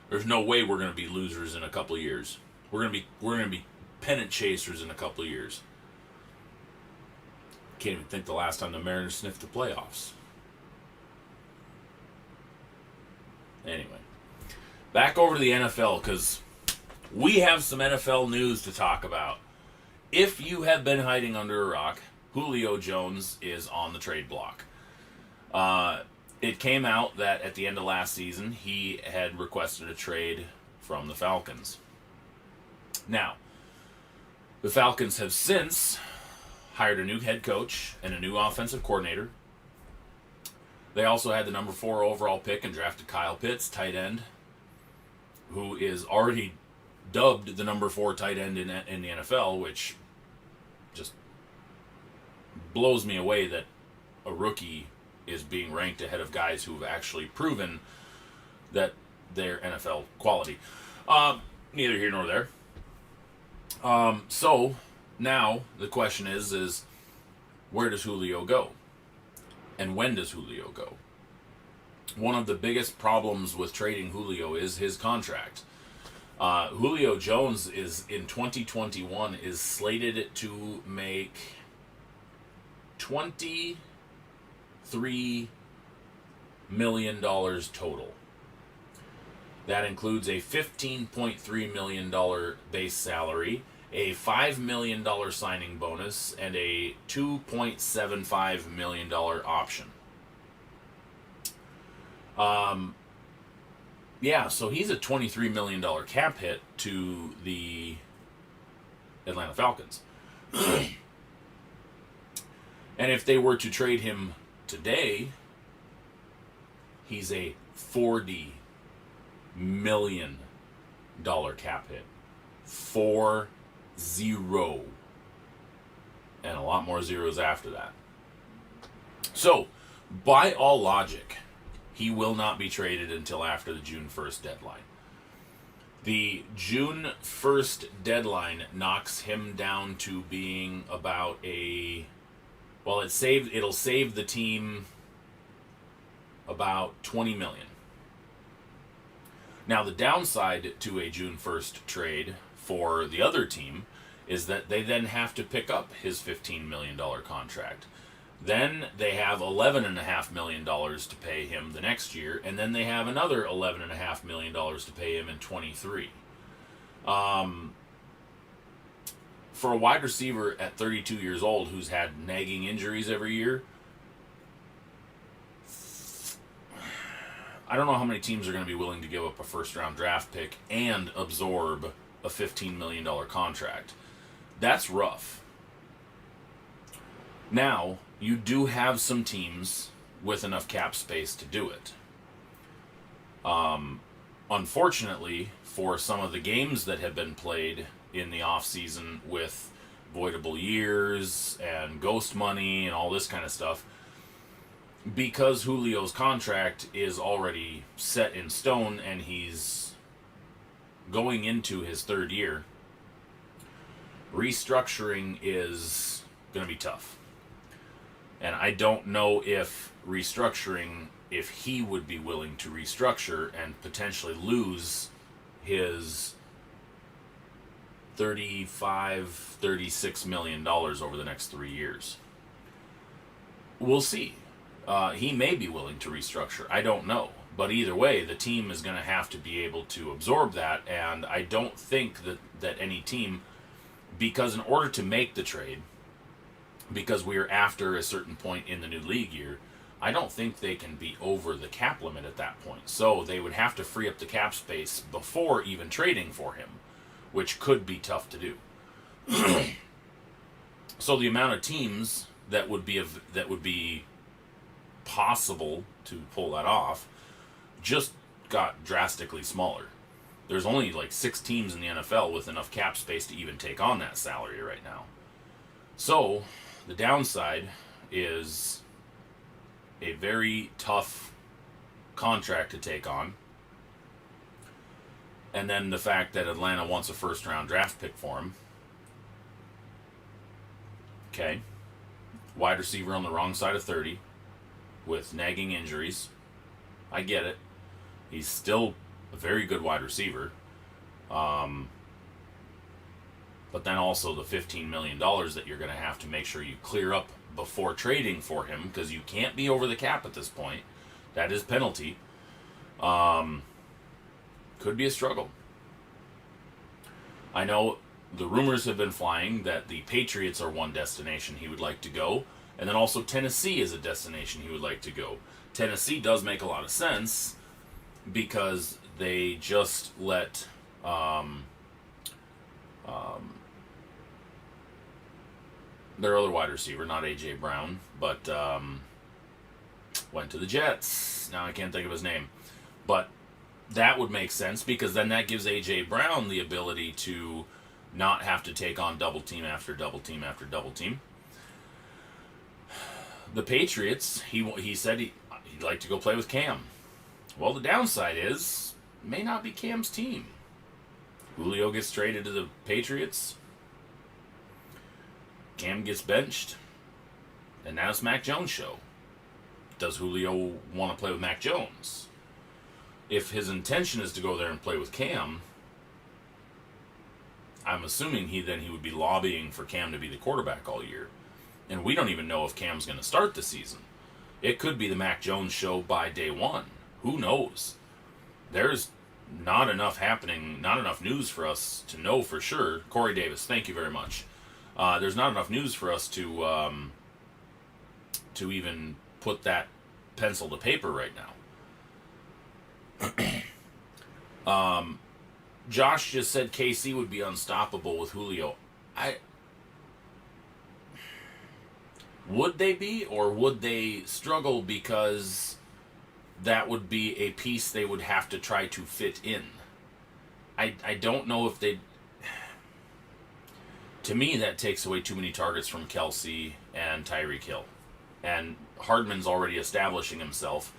There's no way we're going to be losers in a couple of years. We're going to be pennant chasers in a couple of years. Can't even think the last time the Mariners sniffed the playoffs. Anyway, back over to the NFL, because we have some NFL news to talk about. If you have been hiding under a rock, Julio Jones is on the trade block. It came out that at the end of last season, he had requested a trade from the Falcons. Now, the Falcons have since hired a new head coach and a new offensive coordinator. They also had the number 4 overall pick and drafted Kyle Pitts, tight end, who is already dubbed the number 4 tight end in the NFL, which just blows me away that a rookie is being ranked ahead of guys who've actually proven that they're NFL quality. Neither here nor there. So now the question is where does Julio go? And when does Julio go? One of the biggest problems with trading Julio is his contract. Julio Jones is in 2021 is slated to make $23 million total. That includes a $15.3 million base salary, a $5 million signing bonus, and a $2.75 million option. So he's a $23 million cap hit to the Atlanta Falcons. And if they were to trade him today, he's a $40 million cap hit. 40. And a lot more zeros after that. So, by all logic, he will not be traded until after the June 1st deadline. The June 1st deadline knocks him down to being about it'll save the team about $20 million. Now, the downside to a June 1st trade for the other team is that they then have to pick up his $15 million contract. Then they have $11.5 million to pay him the next year, and then they have another $11.5 million to pay him in 23. For a wide receiver at 32 years old who's had nagging injuries every year, I don't know how many teams are going to be willing to give up a first-round draft pick and absorb a $15 million contract. That's rough. Now, you do have some teams with enough cap space to do it. Unfortunately, for some of the games that have been played in the off-season with voidable years and ghost money and all this kind of stuff, because Julio's contract is already set in stone and he's going into his 3rd year, restructuring is going to be tough. And I don't know if he would be willing to restructure and potentially lose his $36 million over the next 3 years. We'll see. He may be willing to restructure. I don't know. But either way, the team is going to have to be able to absorb that. And I don't think that any team, because in order to make the trade, because we are after a certain point in the new league year, I don't think they can be over the cap limit at that point. So they would have to free up the cap space before even trading for him, which could be tough to do. So the amount of teams that would be possible to pull that off just got drastically smaller. There's only like 6 teams in the NFL with enough cap space to even take on that salary right now. So the downside is a very tough contract to take on. And then the fact that Atlanta wants a first round draft pick for him. Okay. Wide receiver on the wrong side of 30 with nagging injuries. I get it. He's still a very good wide receiver. But then also the $15 million that you're going to have to make sure you clear up before trading for him, because you can't be over the cap at this point. That is penalty. Could be a struggle. I know the rumors have been flying that the Patriots are one destination he would like to go, and then also Tennessee is a destination he would like to go. Tennessee does make a lot of sense because they just let their other wide receiver, not A.J. Brown, but went to the Jets. Now I can't think of his name. But that would make sense because then that gives A.J. Brown the ability to not have to take on double team after double team after double team. The Patriots, he said he'd like to go play with Cam. Well, the downside is, it may not be Cam's team. Julio gets traded to the Patriots. Cam gets benched. And now it's Mac Jones' show. Does Julio want to play with Mac Jones? If his intention is to go there and play with Cam, I'm assuming he would be lobbying for Cam to be the quarterback all year. And we don't even know if Cam's going to start the season. It could be the Mac Jones show by day one. Who knows? There's not enough happening, not enough news for us to know for sure. Corey Davis, thank you very much. There's not enough news for us to even put that pencil to paper right now. Josh just said KC would be unstoppable with Julio. Would they be, or would they struggle because that would be a piece they would have to try to fit in? I don't know if they. To me, that takes away too many targets from Kelsey and Tyreek Hill. And Hardman's already establishing himself.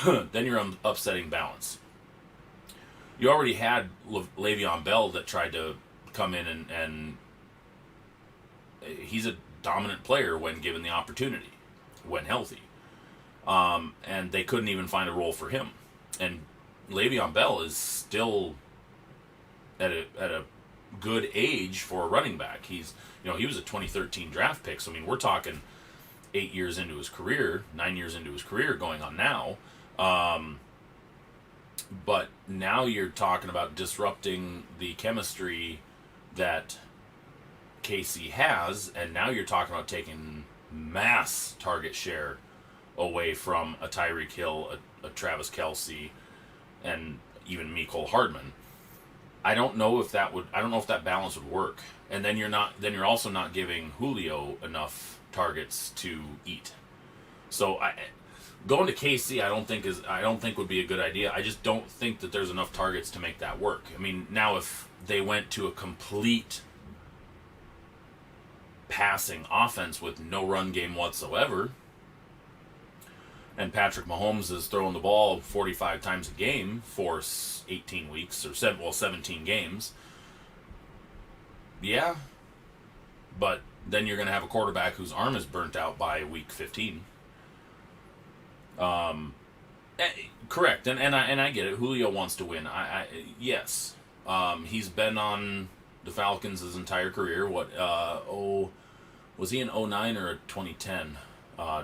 Then you're upsetting balance. You already had Le'Veon Bell that tried to come in and he's a dominant player when given the opportunity, when healthy. And they couldn't even find a role for him. And Le'Veon Bell is still at a good age for a running back. He was a 2013 draft pick. So I mean, we're talking 8 years into his career, 9 years into his career going on now. But now you're talking about disrupting the chemistry that KC has, and now you're talking about taking mass target share away from a Tyreek Hill, a Travis Kelsey, and even Mecole Hardman. I don't know if that balance would work. And then you're also not giving Julio enough targets to eat. So going to KC I don't think would be a good idea. I just don't think that there's enough targets to make that work. I mean, now if they went to a complete passing offense with no run game whatsoever, and Patrick Mahomes is throwing the ball 45 times a game for 18 weeks, or 17 games, yeah, but then you're going to have a quarterback whose arm is burnt out by week 15. Correct, and I get it. Julio wants to win. Yes, he's been on the Falcons his entire career. Was he an 09 or a 2010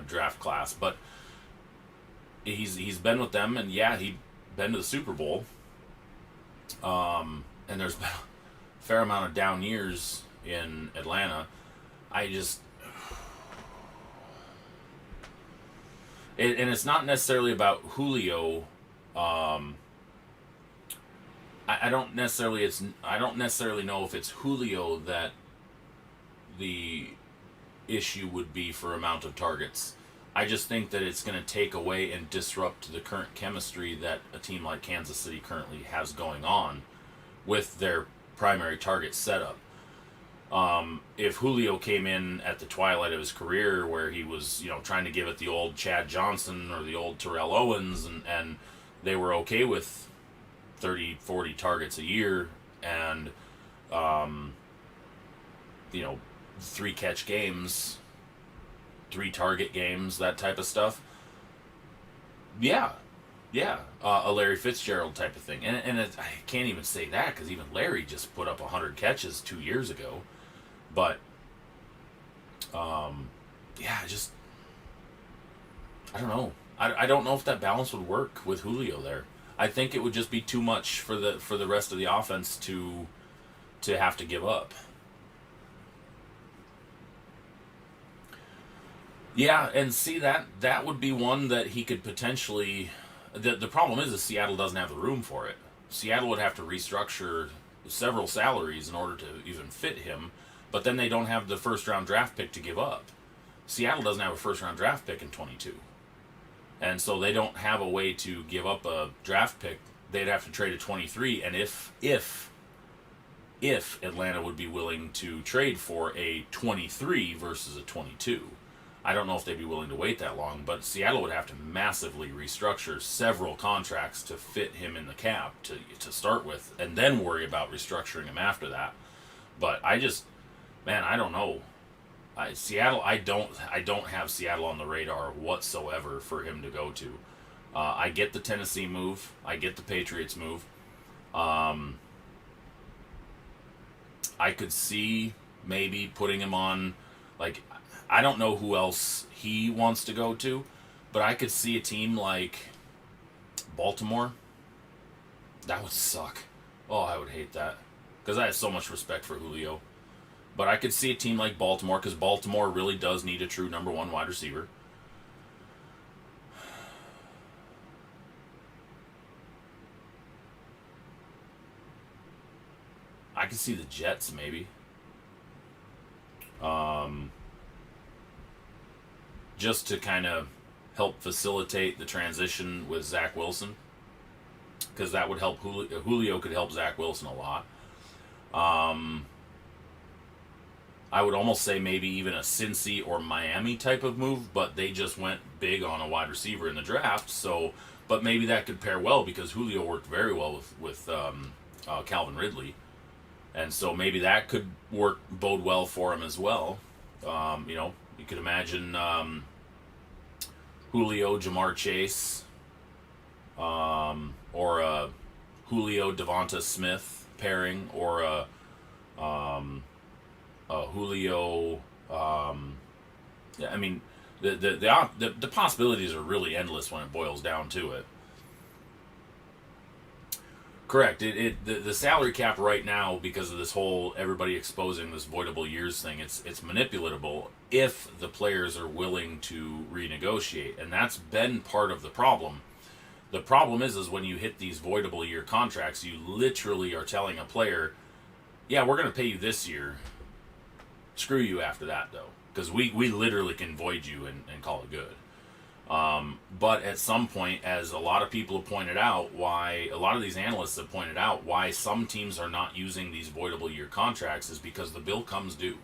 draft class? But he's been with them, and yeah, he'd been to the Super Bowl. And there's been a fair amount of down years in Atlanta. And it's not necessarily about Julio. Um, I don't necessarily know if it's Julio that the issue would be for amount of targets. I just think that it's going to take away and disrupt the current chemistry that a team like Kansas City currently has going on with their primary target setup. If Julio came in at the twilight of his career where he was, trying to give it the old Chad Johnson or the old Terrell Owens, and they were okay with 30, 40 targets a year and, um, 3 catch games, 3 target games, that type of stuff. Yeah, yeah, a Larry Fitzgerald type of thing. I can't even say that because even Larry just put up 100 catches 2 years ago. But, yeah, I don't know. I don't know if that balance would work with Julio there. I think it would just be too much for the rest of the offense to have to give up. Yeah, and see that would be one that he could potentially. The problem is Seattle doesn't have the room for it. Seattle would have to restructure several salaries in order to even fit him, but then they don't have the first round draft pick to give up. Seattle doesn't have a first round draft pick in 22. And so they don't have a way to give up a draft pick. They'd have to trade a 23, and if Atlanta would be willing to trade for a 23 versus a 22. I don't know if they'd be willing to wait that long, but Seattle would have to massively restructure several contracts to fit him in the cap to start with, and then worry about restructuring him after that. But man, I don't know. Seattle, I don't have Seattle on the radar whatsoever for him to go to. I get the Tennessee move. I get the Patriots move. I could see maybe putting him on, like, I don't know who else he wants to go to, but I could see a team like Baltimore. That would suck. Oh, I would hate that. Because I have so much respect for Julio. But I could see a team like Baltimore, because Baltimore really does need a true number one wide receiver. I could see the Jets, maybe. Um, just to kind of help facilitate the transition with Zach Wilson. Because that would help Julio could help Zach Wilson a lot. Um, I would almost say maybe even a Cincy or Miami type of move, but they just went big on a wide receiver in the draft. So, but maybe that could pair well because Julio worked very well with Calvin Ridley, and so maybe that could bode well for him as well. You could imagine Julio, Jamar Chase, or a Julio Devonta Smith pairing, or a Julio. Yeah, I mean, the possibilities are really endless when it boils down to it. Correct. The salary cap right now, because of this whole everybody exposing this voidable years thing, it's manipulatable if the players are willing to renegotiate, and that's been part of the problem. The problem is when you hit these voidable year contracts, you literally are telling a player, "Yeah, we're going to pay you this year. Screw you after that, though, because we literally can void you and call it good." But at some point, as a lot of people have pointed out, why a lot of these analysts have pointed out why some teams are not using these voidable year contracts is because the bill comes due.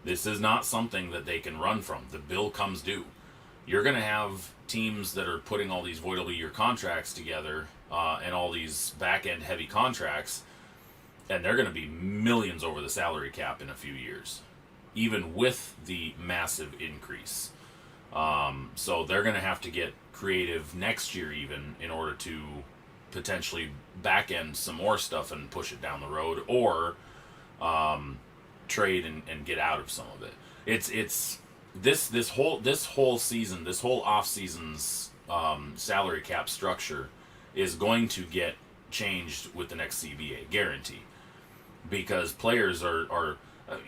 This is not something that they can run from. The bill comes due. You're going to have teams that are putting all these voidable year contracts together and all these back end heavy contracts, and they're going to be millions over the salary cap in a few years, even with the massive increase. So they're going to have to get creative next year even in order to potentially back end some more stuff and push it down the road, or trade and get out of some of it. It's this whole season, this whole off season's salary cap structure is going to get changed with the next CBA, guarantee, because players are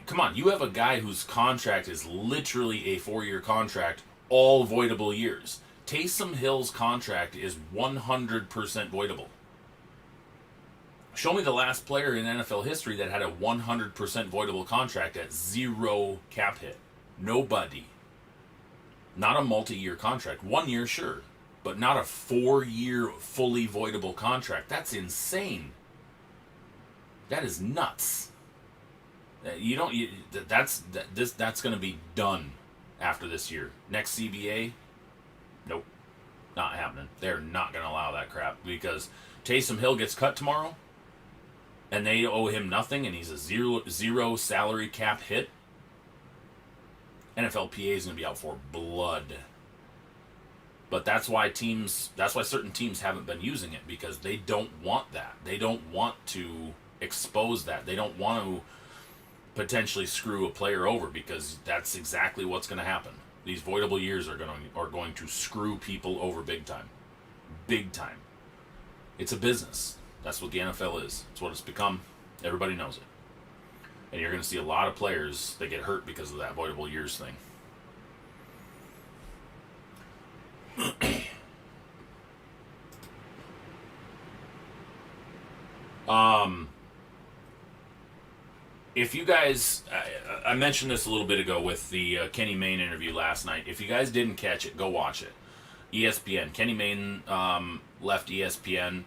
come on, you have a guy whose contract is literally a 4-year contract all voidable years. Taysom Hill's contract is 100% voidable. Show me the last player in NFL history that had a 100% voidable contract at zero cap hit. Nobody. Not a multi-year contract. 1 year, sure. But not a 4-year fully voidable contract. That's insane. That is nuts. That's going to be done after this year. Next CBA, nope, not happening. They're not going to allow that crap because Taysom Hill gets cut tomorrow, and they owe him nothing, and he's a zero salary cap hit. NFLPA is going to be out for blood. But that's why certain teams haven't been using it, because they don't want that. They don't want to expose that. They don't want to potentially screw a player over, because that's exactly what's going to happen. These voidable years are going to screw people over big time. Big time. It's a business. That's what the NFL is. It's what it's become. Everybody knows it. And you're going to see a lot of players that get hurt because of that voidable years thing. If you guys, I mentioned this a little bit ago with the Kenny Mayne interview last night. If you guys didn't catch it, go watch it. ESPN. Kenny Mayne left ESPN.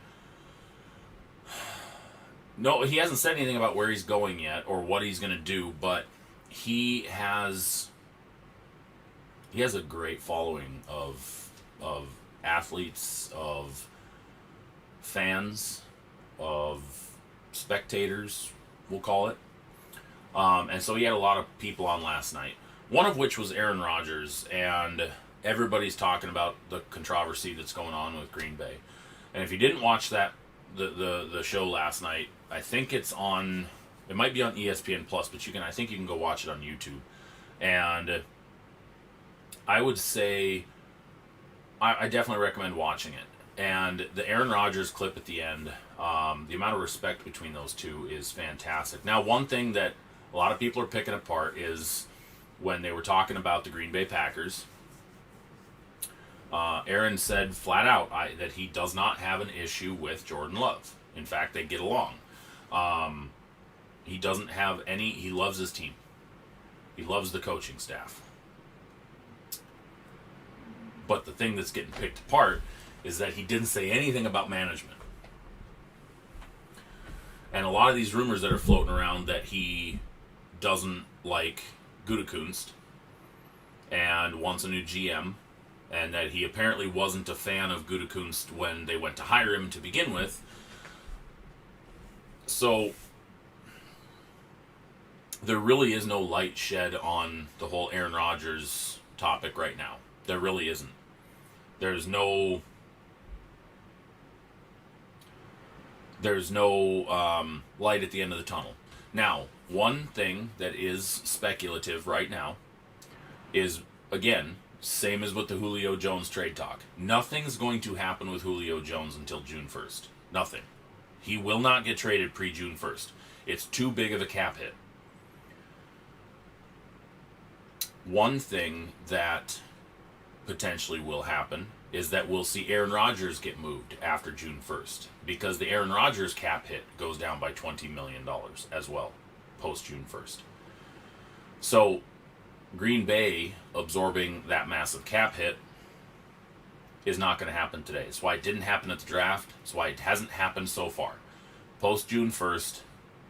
No, he hasn't said anything about where he's going yet or what he's going to do, but he has a great following of athletes, of fans, of spectators, we'll call it. And so he had a lot of people on last night, one of which was Aaron Rodgers, and everybody's talking about the controversy that's going on with Green Bay. And if you didn't watch that, the show last night, I think it might be on ESPN Plus, but I think you can go watch it on YouTube. And I would say I definitely recommend watching it. And the Aaron Rodgers clip at the end, the amount of respect between those two is fantastic. Now, one thing that a lot of people are picking apart is when they were talking about the Green Bay Packers. Aaron said flat out that he does not have an issue with Jordan Love. In fact, they get along. He doesn't have any. He loves his team. He loves the coaching staff. But the thing that's getting picked apart is that he didn't say anything about management. And a lot of these rumors that are floating around that he doesn't like Gutekunst and wants a new GM, and that he apparently wasn't a fan of Gutekunst when they went to hire him to begin with. So there really is no light shed on the whole Aaron Rodgers topic right now. There really isn't. There's no light at the end of the tunnel. Now, one thing that is speculative right now is, again, same as with the Julio Jones trade talk. Nothing's going to happen with Julio Jones until June 1st. Nothing. He will not get traded pre-June 1st. It's too big of a cap hit. One thing that potentially will happen is that we'll see Aaron Rodgers get moved after June 1st, because the Aaron Rodgers cap hit goes down by $20 million as well, post-June 1st. So Green Bay absorbing that massive cap hit is not going to happen today. It's why it didn't happen at the draft. It's why it hasn't happened so far. Post-June 1st,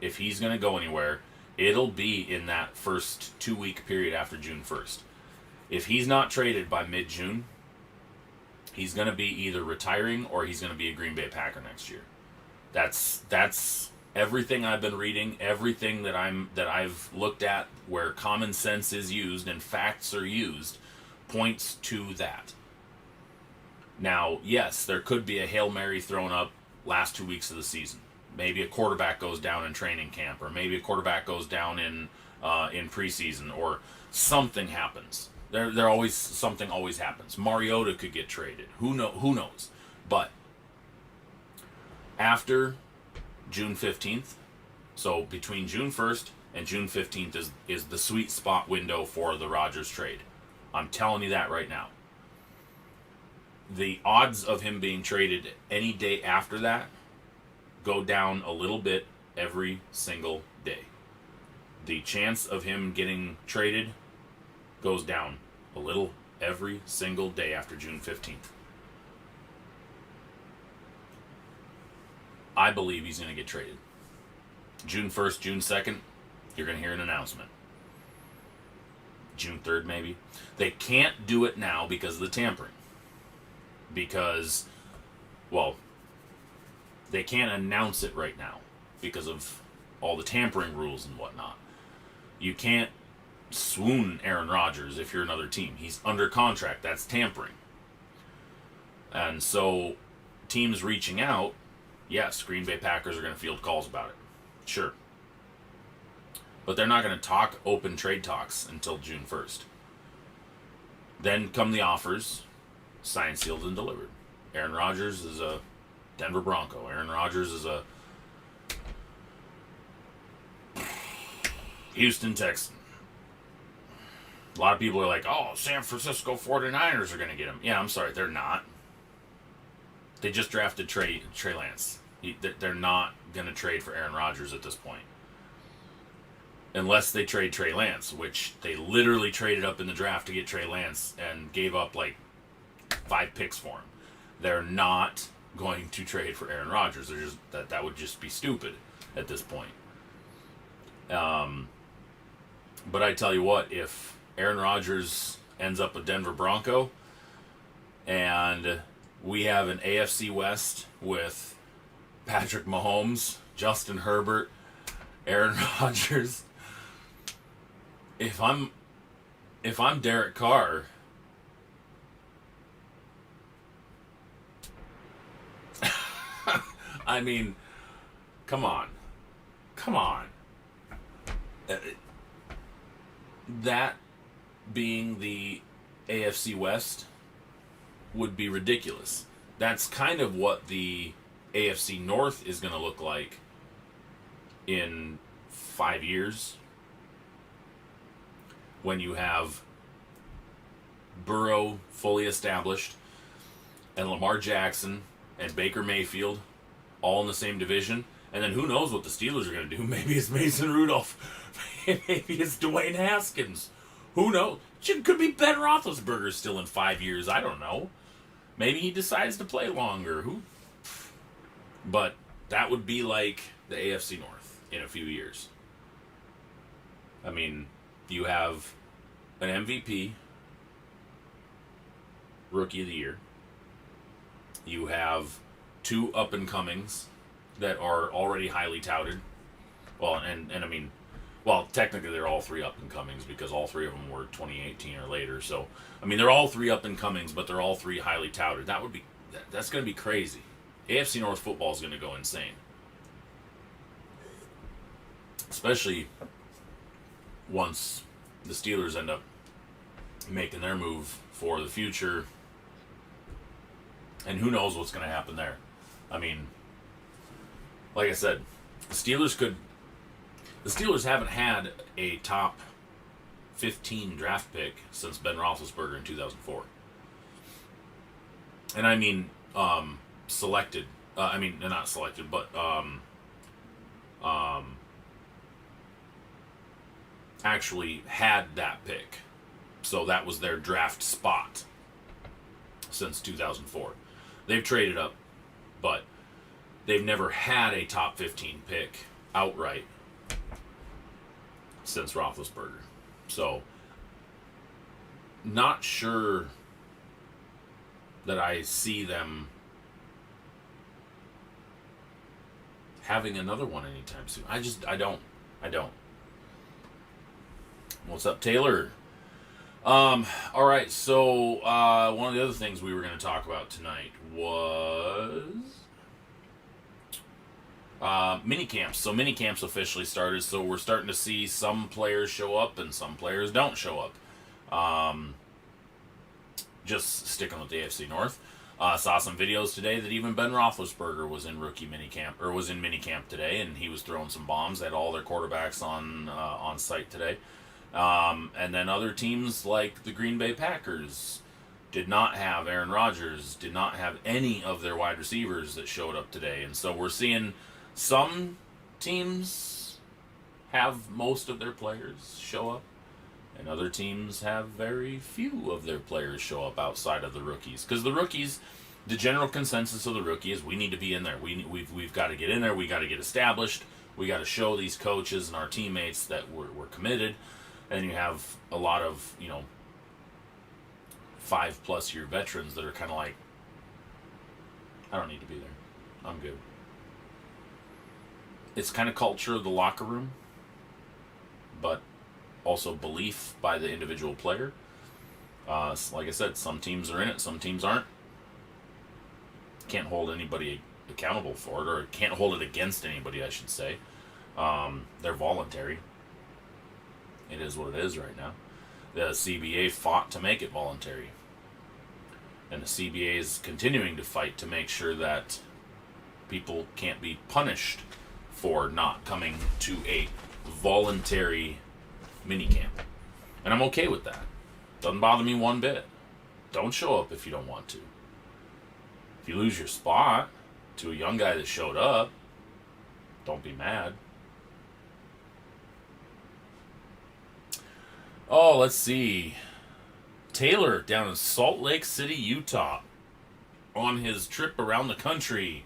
if he's going to go anywhere, it'll be in that first 2-week period after June 1st. If he's not traded by mid-June, he's going to be either retiring or he's going to be a Green Bay Packer next year. That's everything I've been reading, everything that I've looked at where common sense is used and facts are used points to that. Now, yes, there could be a Hail Mary thrown up last 2 weeks of the season. Maybe a quarterback goes down in training camp, or maybe a quarterback goes down in preseason, or something happens. Something always happens. Mariota could get traded. Who knows? But after June 15th, so between June 1st and June 15th is the sweet spot window for the Rodgers trade. I'm telling you that right now. The odds of him being traded any day after that go down a little bit every single day. The chance of him getting traded goes down a little every single day after June 15th. I believe he's going to get traded. June 1st, June 2nd, you're going to hear an announcement. June 3rd, maybe. They can't do it now because of the tampering. Because, well, they can't announce it right now because of all the tampering rules and whatnot. You can't swoon Aaron Rodgers if you're another team. He's under contract. That's tampering. And so, teams reaching out, yes, Green Bay Packers are going to field calls about it. Sure. But they're not going to talk open trade talks until June 1st. Then come the offers, signed, sealed, and delivered. Aaron Rodgers is a Denver Bronco. Aaron Rodgers is a Houston Texan. A lot of people are like, oh, San Francisco 49ers are going to get him. Yeah, I'm sorry, they're not. They just drafted Trey Lance. They're not going to trade for Aaron Rodgers at this point. Unless they trade Trey Lance, which they literally traded up in the draft to get Trey Lance and gave up like 5 picks for him. They're not going to trade for Aaron Rodgers. They're just that would just be stupid at this point. But I tell you what, if Aaron Rodgers ends up a Denver Bronco and we have an AFC West with Patrick Mahomes, Justin Herbert, Aaron Rodgers, if I'm Derek Carr, I mean, come on. That being the AFC West would be ridiculous. That's kind of what the AFC North is going to look like in 5 years, when you have Burrow fully established and Lamar Jackson and Baker Mayfield all in the same division. And then who knows what the Steelers are going to do. Maybe it's Mason Rudolph. Maybe it's Dwayne Haskins. Who knows? Could be Ben Roethlisberger still in 5 years. I don't know. Maybe he decides to play longer. But that would be like the AFC North in a few years. I mean, you have an MVP, Rookie of the Year. You have 2 up-and-comings that are already highly touted. Well, and I mean, well, technically they're all 3 up-and-comings because all 3 of them were 2018 or later. So, I mean, they're all 3 up-and-comings, but they're all 3 highly touted. That's going to be crazy. AFC North football is going to go insane. Especially once the Steelers end up making their move for the future. And who knows what's going to happen there. I mean, like I said, the Steelers haven't had a top 15 draft pick since Ben Roethlisberger in 2004. And I mean, selected. Not selected, but actually had that pick. So that was their draft spot since 2004. They've traded up, but they've never had a top 15 pick outright since Roethlisberger. So, not sure that I see them having another one anytime soon. I don't. What's up, Taylor? All right, so one of the other things we were going to talk about tonight was mini camps. So mini camps officially started, so we're starting to see some players show up and some players don't show up. Just sticking with the AFC North. Saw some videos today that even Ben Roethlisberger was in mini camp today, and he was throwing some bombs. They had all their quarterbacks on site today. And then other teams like the Green Bay Packers did not have Aaron Rodgers, did not have any of their wide receivers that showed up today. And so we're seeing some teams have most of their players show up, and other teams have very few of their players show up outside of the rookies. Because the rookies, the general consensus of the rookie is we need to be in there. We've got to get in there. We got to get established. We got to show these coaches and our teammates that we're committed. And you have a lot of, 5+ year veterans that are kind of like, I don't need to be there. I'm good. It's kind of culture of the locker room, but also belief by the individual player. Like I said, some teams are in it, some teams aren't. Can't hold anybody accountable for it, or can't hold it against anybody, I should say. They're voluntary. It is what it is right now. The CBA fought to make it voluntary. And the CBA is continuing to fight to make sure that people can't be punished for not coming to a voluntary minicamp. And I'm okay with that. Doesn't bother me one bit. Don't show up if you don't want to. If you lose your spot to a young guy that showed up, don't be mad. Oh, let's see. Taylor down in Salt Lake City, Utah, on his trip around the country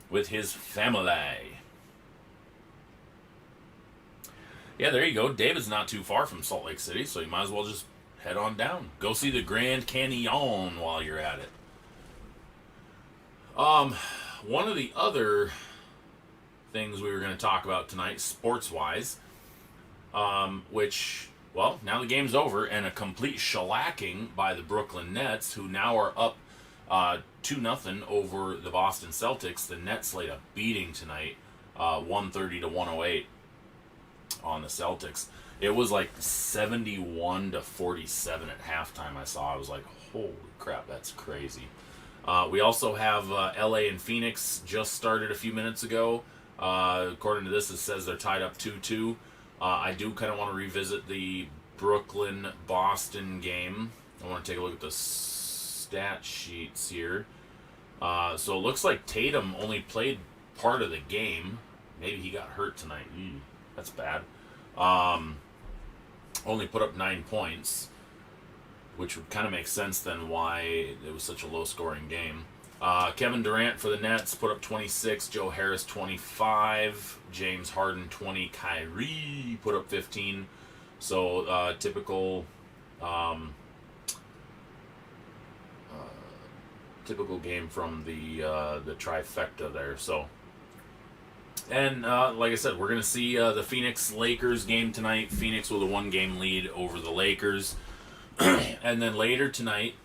with his family. Yeah, there you go. David's not too far from Salt Lake City, so you might as well just head on down. Go see the Grand Canyon while you're at it. One of the other things we were going to talk about tonight, sports-wise, which, well, now the game's over, and a complete shellacking by the Brooklyn Nets, who now are up 2-0 over the Boston Celtics. The Nets laid a beating tonight, 130-108 on the Celtics. It was like 71-47 at halftime. I was like, holy crap, that's crazy. We also have LA and Phoenix just started a few minutes ago. According to this, it says they're tied up 2-2. I do kind of want to revisit the Brooklyn-Boston game. I want to take a look at the stat sheets here. So it looks like Tatum only played part of the game. Maybe he got hurt tonight. That's bad. Only put up 9 points, which would kind of make sense then why it was such a low-scoring game. Kevin Durant for the Nets put up 26, Joe Harris 25, James Harden 20, Kyrie put up 15. So typical game from the trifecta there. So, and like I said, we're gonna see the Phoenix Lakers game tonight. Phoenix with a 1-game lead over the Lakers, and then later tonight.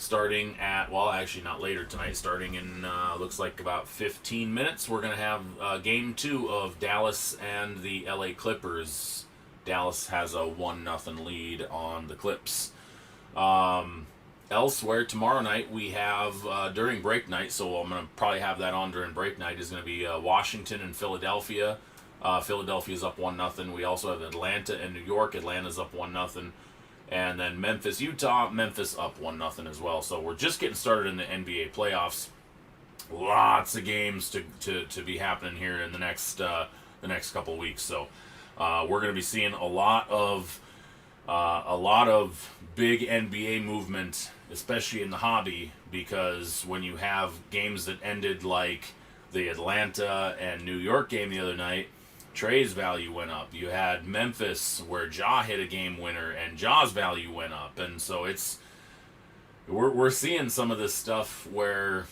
Starting at, well, actually not later tonight, starting in, looks like about 15 minutes, we're going to have Game 2 of Dallas and the LA Clippers. Dallas has a 1-0 lead on the Clips. Elsewhere, tomorrow night, we have, during break night, so I'm going to probably have that on during break night, is going to be Washington and Philadelphia. Philadelphia's up 1-0. We also have Atlanta and New York. Atlanta's up 1-0. And then Memphis, Utah, Memphis up 1-0 as well. So we're just getting started in the NBA playoffs. Lots of games to be happening here in the next couple of weeks. So we're going to be seeing a lot of big NBA movement, especially in the hobby, because when you have games that ended like the Atlanta and New York game the other night, Trey's value went up. You had Memphis where Ja hit a game winner and Ja's value went up. And so we're seeing some of this stuff where,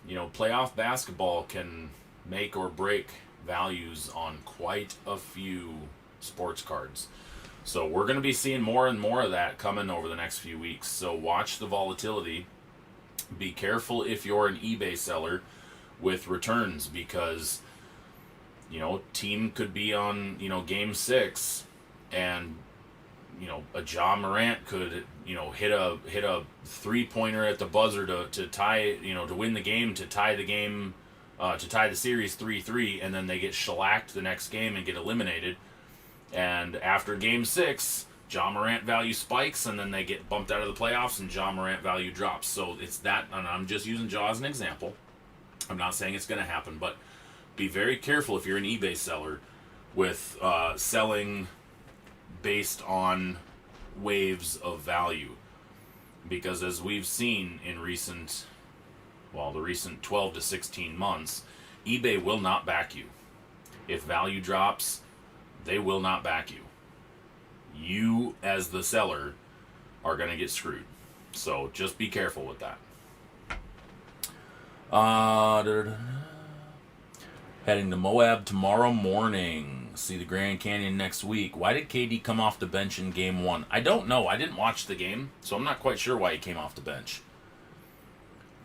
playoff basketball can make or break values on quite a few sports cards. So we're going to be seeing more and more of that coming over the next few weeks. So watch the volatility. Be careful if you're an eBay seller with returns, because team could be on, game 6, and, a Ja Morant could, hit a 3-pointer at the buzzer to tie, to win the game, to tie the series 3-3, and then they get shellacked the next game and get eliminated. And after Game 6, Ja Morant value spikes, and then they get bumped out of the playoffs, and Ja Morant value drops. So it's that, and I'm just using Ja as an example. I'm not saying it's going to happen, but be very careful if you're an eBay seller with selling based on waves of value. Because as we've seen in the recent 12 to 16 months, eBay will not back you. If value drops, they will not back you. You, as the seller, are going to get screwed. So just be careful with that. Heading to Moab tomorrow morning. See the Grand Canyon next week. Why did KD come off the bench in Game 1? I don't know. I didn't watch the game, so I'm not quite sure why he came off the bench.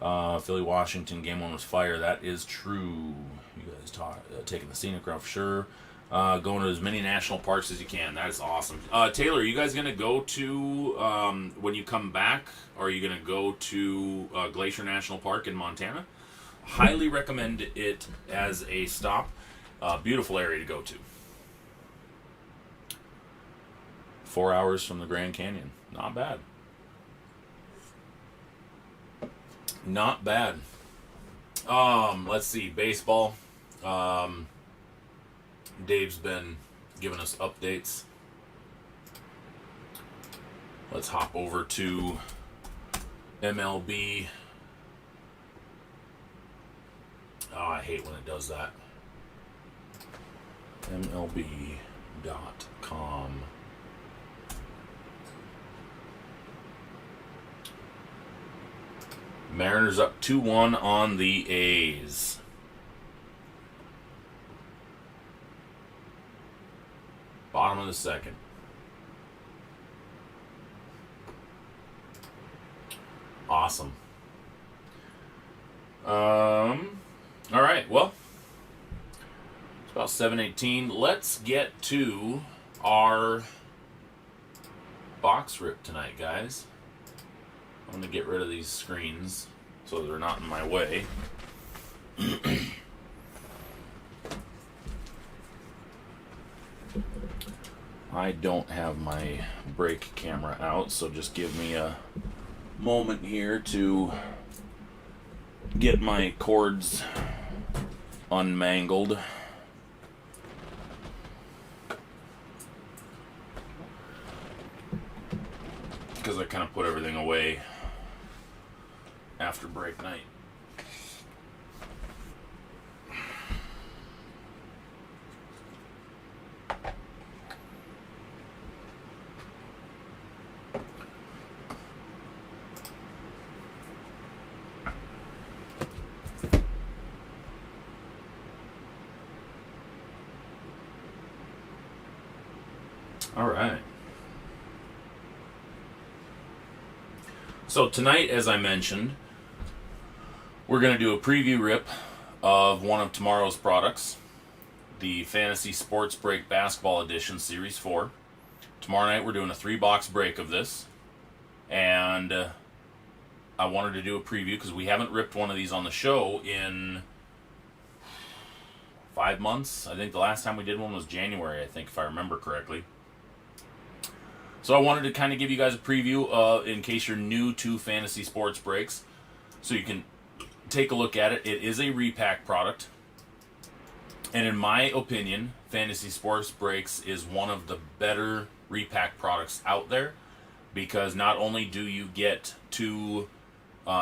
Philly Washington Game 1 was fire. That is true. You guys taking the scenic route for sure. Going to as many national parks as you can. That is awesome. Taylor, are you guys going to go to, when you come back, are you going to go to Glacier National Park in Montana? Highly recommend it as a stop. Beautiful area to go to. 4 hours from the Grand Canyon. Not bad. Not bad. Let's see. Baseball. Dave's been giving us updates. Let's hop over to MLB. Oh, I hate when it does that. MLB.com. Mariners up 2-1 on the A's. Bottom of the second. Awesome. All right, well, it's about 7:18. Let's get to our box rip tonight, guys. I'm going to get rid of these screens so they're not in my way. I don't have my break camera out, so just give me a moment here to get my cords unmangled. Because I kind of put everything away after break night. All right. So tonight, as I mentioned, we're going to do a preview rip of one of tomorrow's products, the Fantasy Sports Break Basketball Edition Series 4. Tomorrow night we're doing a 3-box break of this, and I wanted to do a preview because we haven't ripped one of these on the show in 5 months. I think the last time we did one was January, I think, if I remember correctly. So I wanted to kind of give you guys a preview in case you're new to Fantasy Sports Breaks, so you can take a look at it. It is a repack product, and in my opinion, Fantasy Sports Breaks is one of the better repack products out there, because not only do you get 2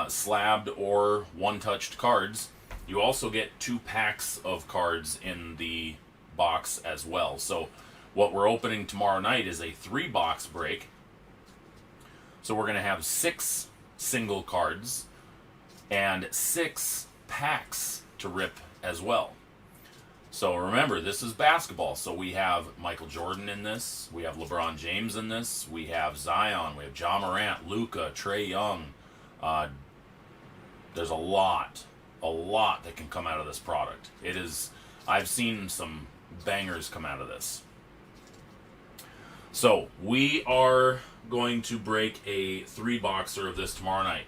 slabbed or one-touched cards, you also get 2 packs of cards in the box as well. So what we're opening tomorrow night is a 3-box break. So we're going to have 6 single cards and 6 packs to rip as well. So remember, this is basketball. So we have Michael Jordan in this. We have LeBron James in this. We have Zion. We have Ja Morant, Luka, Trae Young. There's a lot that can come out of this product. I've seen some bangers come out of this. So we are going to break a 3-boxer of this tomorrow night.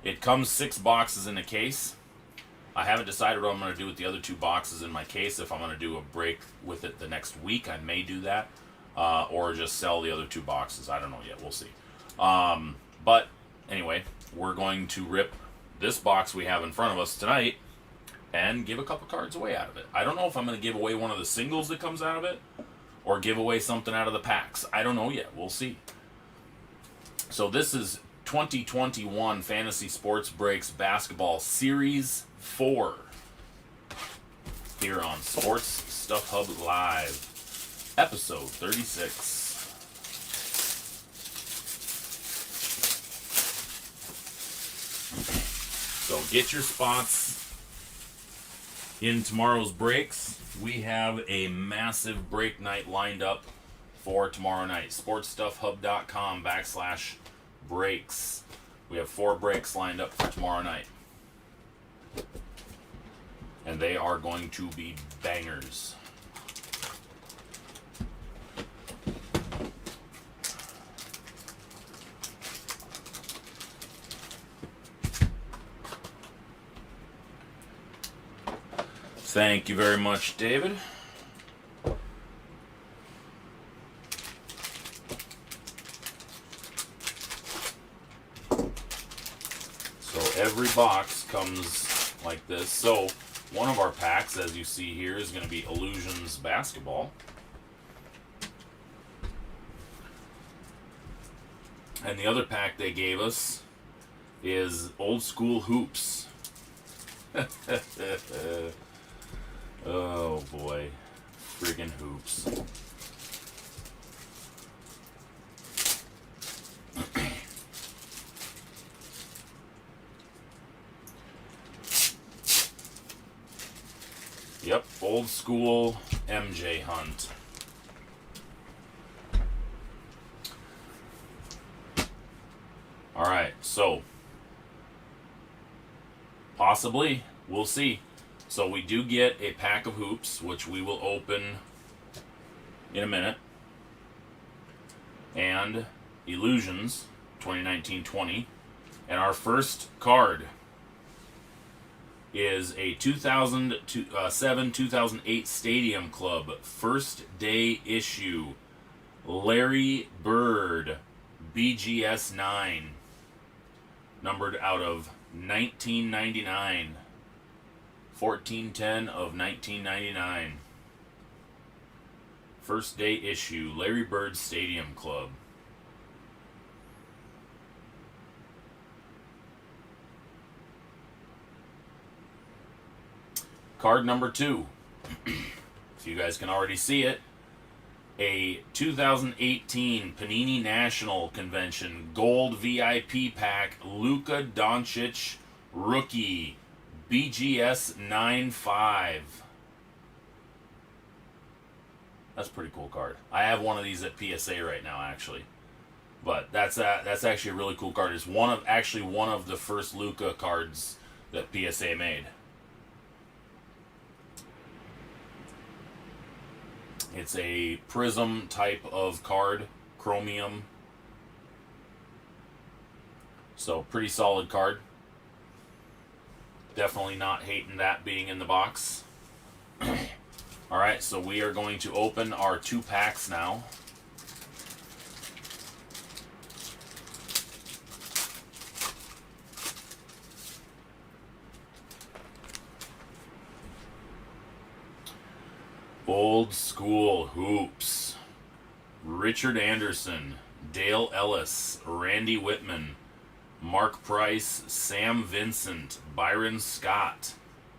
It comes 6 boxes in a case. I haven't decided what I'm going to do with the other 2 boxes in my case. If I'm going to do a break with it the next week, I may do that. or just sell the other 2 boxes. I don't know yet. We'll see. But anyway, we're going to rip this box we have in front of us tonight and give a couple cards away out of it. I don't know if I'm going to give away one of the singles that comes out of it or give away something out of the packs. I don't know yet. We'll see. So this is 2021 Fantasy Sports Breaks Basketball Series 4 here on Sports Stuff Hub Live, episode 36. So get your spots in tomorrow's breaks. We have a massive break night lined up for tomorrow night. sportstuffhub.com/breaks. We have 4 breaks lined up for tomorrow night. And they are going to be bangers. Thank you very much, David. So every box comes like this. So one of our packs, as you see here, is going to be Illusions Basketball. And the other pack they gave us is Old School Hoops. Oh boy, friggin' hoops. Yep, old school MJ Hunt. Alright, so possibly, we'll see. So we do get a pack of hoops, which we will open in a minute. And Illusions, 2019-20. And our first card is a 2007-2008 Stadium Club first day issue. Larry Bird, BGS 9. Numbered out of 1999. 1410 of 1999. First day issue, Larry Bird Stadium Club. Card number 2. If you guys can already see it, a 2018 Panini National Convention Gold VIP pack, Luka Doncic rookie. BGS 9.5. That's a pretty cool card. I have one of these at PSA right now, actually. But that's actually a really cool card. It's one of the first Luka cards that PSA made. It's a prism type of card, chromium. So pretty solid card. Definitely not hating that being in the box. Alright, so we are going to open our 2 packs now. Old School Hoops. Richard Anderson, Dale Ellis, Randy Whitman, Mark Price, Sam Vincent, Byron Scott,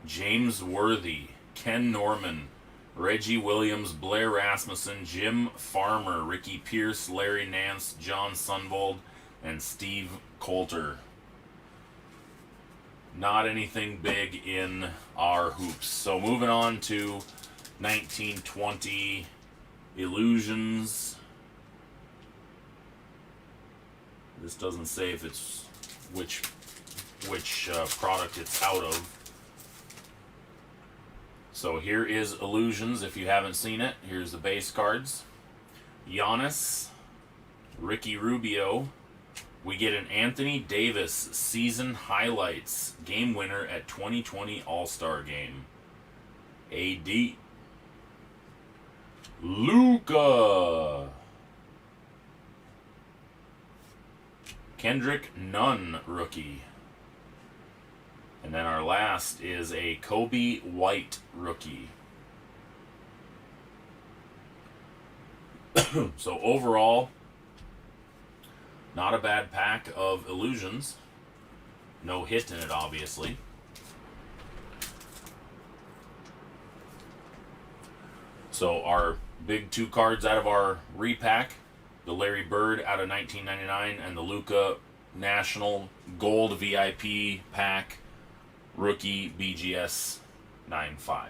James Worthy, Ken Norman, Reggie Williams, Blair Rasmussen, Jim Farmer, Ricky Pierce, Larry Nance, John Sunvold, and Steve Coulter. Not anything big in our hoops. So moving on to 1920 Illusions. This doesn't say if it's which product it's out of. So here is Illusions. If you haven't seen it, here's the base cards. Giannis, Ricky Rubio. We get an Anthony Davis season highlights game winner at 2020 All-Star Game. AD. Luka. Kendrick Nunn rookie. And then our last is a Kobe White rookie. So overall, not a bad pack of illusions. No hit in it, obviously. So our big 2 cards out of our repack, the Larry Bird out of 1999 and the Luka National Gold VIP pack rookie BGS 9.5.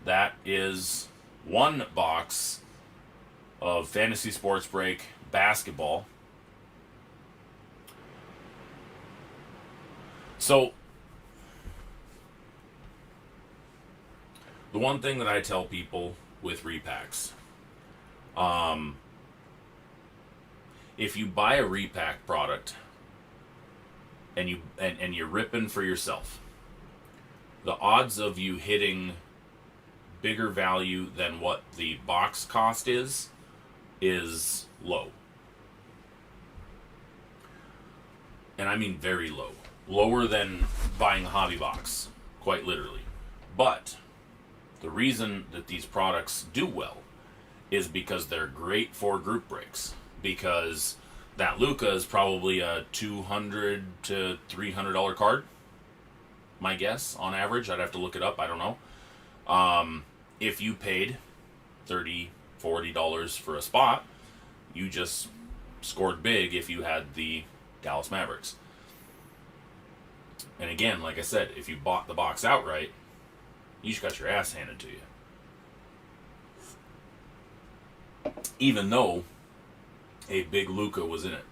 That is 1 box of Fantasy Sports Break basketball. So, the one thing that I tell people with repacks, if you buy a repack product and you're ripping for yourself, the odds of you hitting bigger value than what the box cost is low. And I mean very low. Lower than buying a hobby box, quite literally. But the reason that these products do well is because they're great for group breaks. Because that Luka is probably a $200 to $300 card. My guess, on average. I'd have to look it up. I don't know. If you paid $30, $40 for a spot, you just scored big if you had the Dallas Mavericks. And again, like I said, if you bought the box outright, you just got your ass handed to you. Even though a big Luka was in it.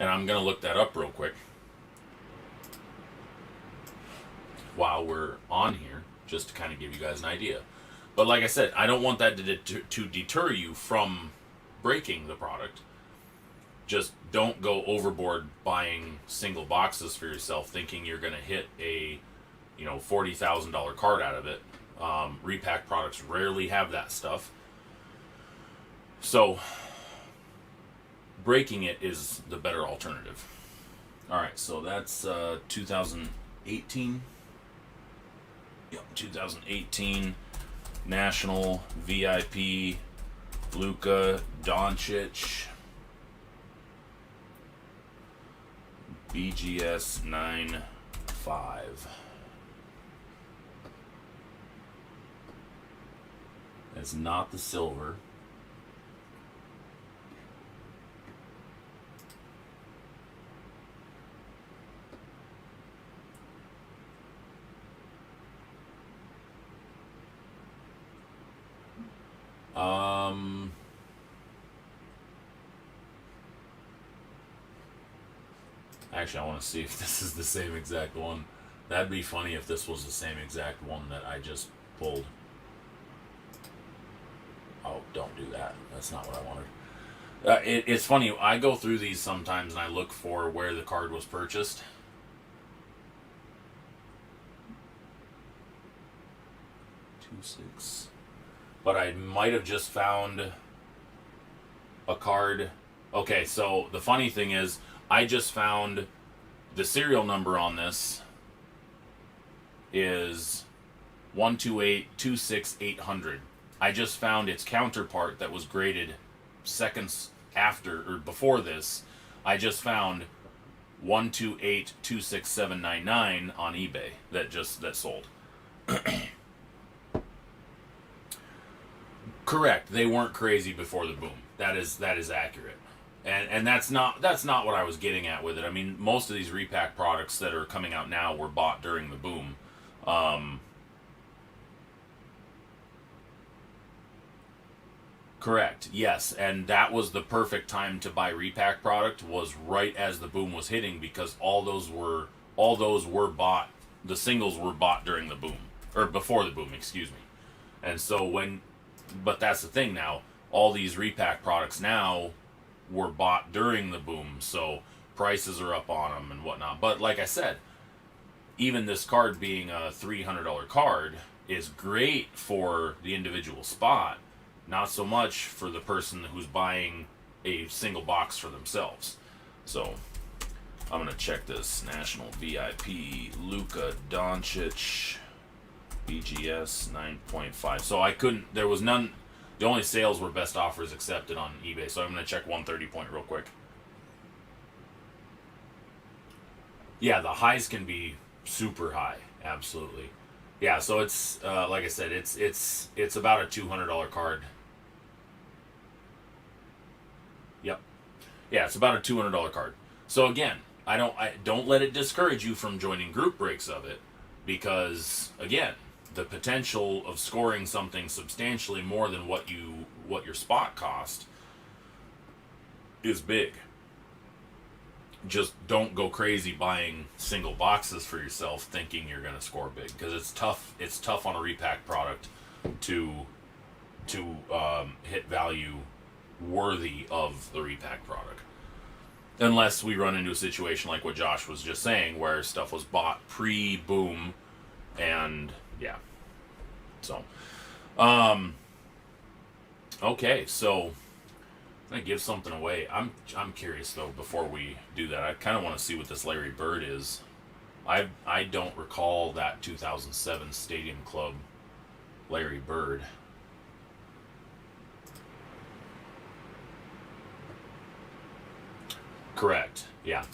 And I'm going to look that up real quick while we're on here, just to kind of give you guys an idea. But like I said, I don't want that to deter you from breaking the product. Just don't go overboard buying single boxes for yourself thinking you're going to hit a $40,000 card out of it. Repack products rarely have that stuff. So breaking it is the better alternative. Alright, so that's 2018. Yep, 2018 National VIP Luka Doncic BGS 9.5. It's not the silver. Actually, I want to see if this is the same exact one. That'd be funny if this was the same exact one that I just pulled. Oh, don't do that. That's not what I wanted. It's funny. I go through these sometimes and I look for where the card was purchased. But I might have just found a card. Okay, so the funny thing is, I just found the serial number on this is 128-26800. I just found its counterpart that was graded seconds after or before this. I just found 128-26799 on eBay that sold. Correct. They weren't crazy before the boom. That is accurate. And that's not what I was getting at with it. I mean, most of these repack products that are coming out now were bought during the boom. Correct. Yes, and that was the perfect time to buy repack product, was right as the boom was hitting, because all those were bought. The singles were bought during the boom, or before the boom, excuse me. And so but that's the thing now. All these repack products now were bought during the boom, so prices are up on them and whatnot. But like I said, even this card being a $300 card, is great for the individual spot, not so much for the person who's buying a single box for themselves. So I'm gonna check this National VIP Luka Doncic BGS 9.5. So I couldn't. There was none. The only sales were best offers accepted on eBay. So I'm gonna check 130 point real quick. Yeah, the highs can be super high. Absolutely. Yeah. So it's like I said, it's about a $200 card. Yep. Yeah, it's about a $200 card. So again, I don't let it discourage you from joining group breaks of it, because again, the potential of scoring something substantially more than what your spot cost is big. Just don't go crazy buying single boxes for yourself thinking you're going to score big, because it's tough on a repack product to hit value worthy of the repack product, unless we run into a situation like what Josh was just saying, where stuff was bought pre-boom, and yeah. So, okay, so I'm gonna give something away. I'm curious though. Before we do that, I kind of want to see what this Larry Bird is. I don't recall that 2007 Stadium Club Larry Bird. Correct. Yeah.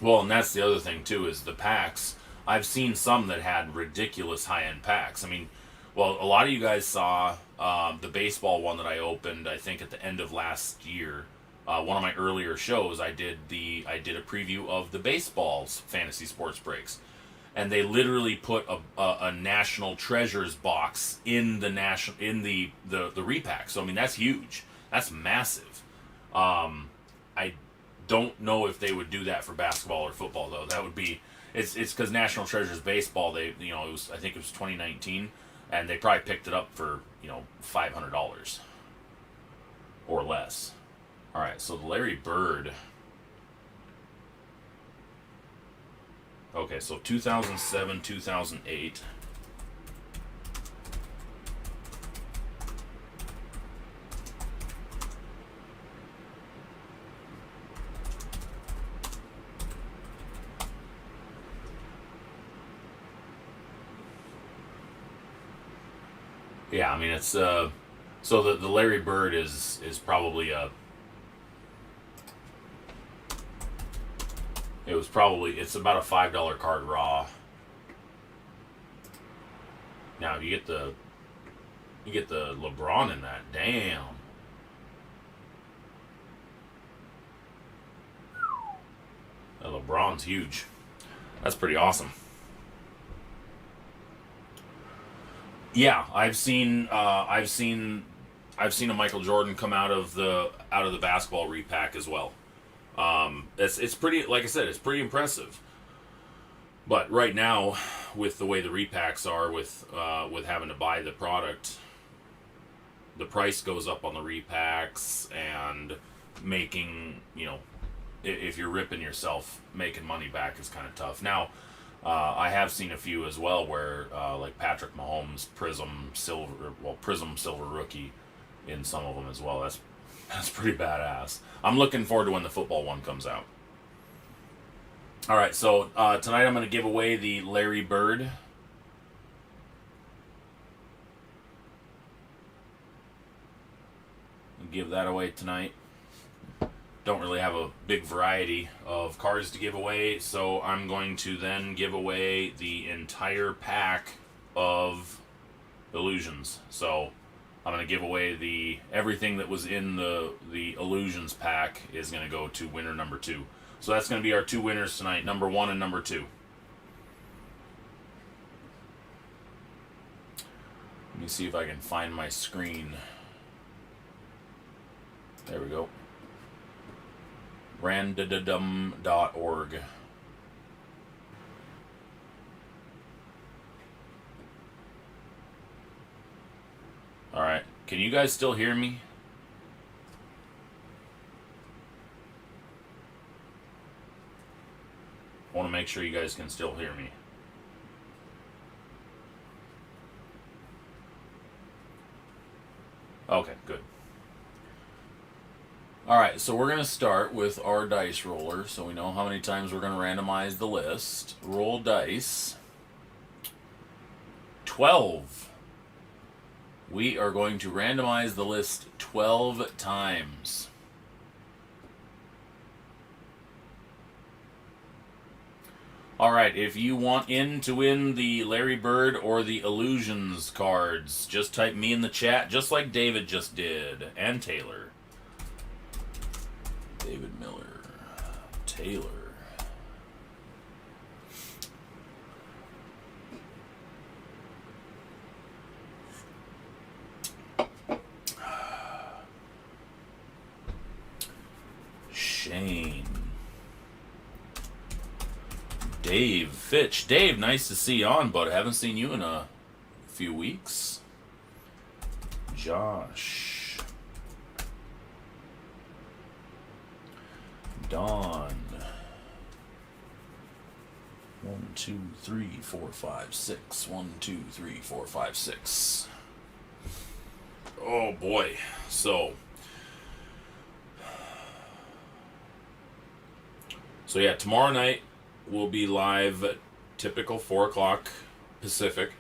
Well, and that's the other thing too, is the packs. I've seen some that had ridiculous high-end packs. I mean, well, a lot of you guys saw the baseball one that I opened, I think, at the end of last year. One of my earlier shows, I did a preview of the baseball's fantasy sports breaks, and they literally put a National Treasures box in the repack. So I mean, that's huge. That's massive. I don't know if they would do that for basketball or football though. That would be it's because National Treasures baseball, they, you know, I think it was 2019, and they probably picked it up for, you know, $500 or less. All right, so the Larry Bird. Okay, so 2007, 2008. Yeah, I mean, it's so the Larry Bird is probably it's about a $5 card raw. Now you get the LeBron in that. Damn. The LeBron's huge. That's pretty awesome. Yeah, I've seen a Michael Jordan come out of the basketball repack as well. It's pretty, like I said, it's pretty impressive. But right now, with the way the repacks are, with having to buy the product, the price goes up on the repacks, and making, you know, if you're ripping yourself, making money back is kind of tough. Now, I have seen a few as well where, like Patrick Mahomes Prism Silver Rookie in some of them as well. That's pretty badass. I'm looking forward to when the football one comes out. All right, so tonight I'm going to give away the Larry Bird. Give that away tonight. Don't really have a big variety of cards to give away, so I'm going to then give away the entire pack of Illusions. So I'm going to give away everything that was in the Illusions pack is going to go to winner number 2. So that's going to be our 2 winners tonight, number 1 and number 2. Let me see if I can find my screen. There we go. Randadadum.org. Alright, can you guys still hear me? I want to make sure you guys can still hear me. Okay, good. All right, so we're going to start with our dice roller so we know how many times we're going to randomize the list. Roll dice. 12. We are going to randomize the list 12 times. All right, if you want in to win the Larry Bird or the Illusions cards, just type me in the chat, just like David just did, and Taylor. David Miller. Taylor. Shane. Dave. Fitch. Dave, nice to see you on, bud. Haven't seen you in a few weeks. Josh. Dawn. 1, 2, 3, 4, 5, 6. 1, 2, 3, 4, 5, 6. Oh boy. So yeah, tomorrow night we'll be live, typical 4 o'clock Pacific.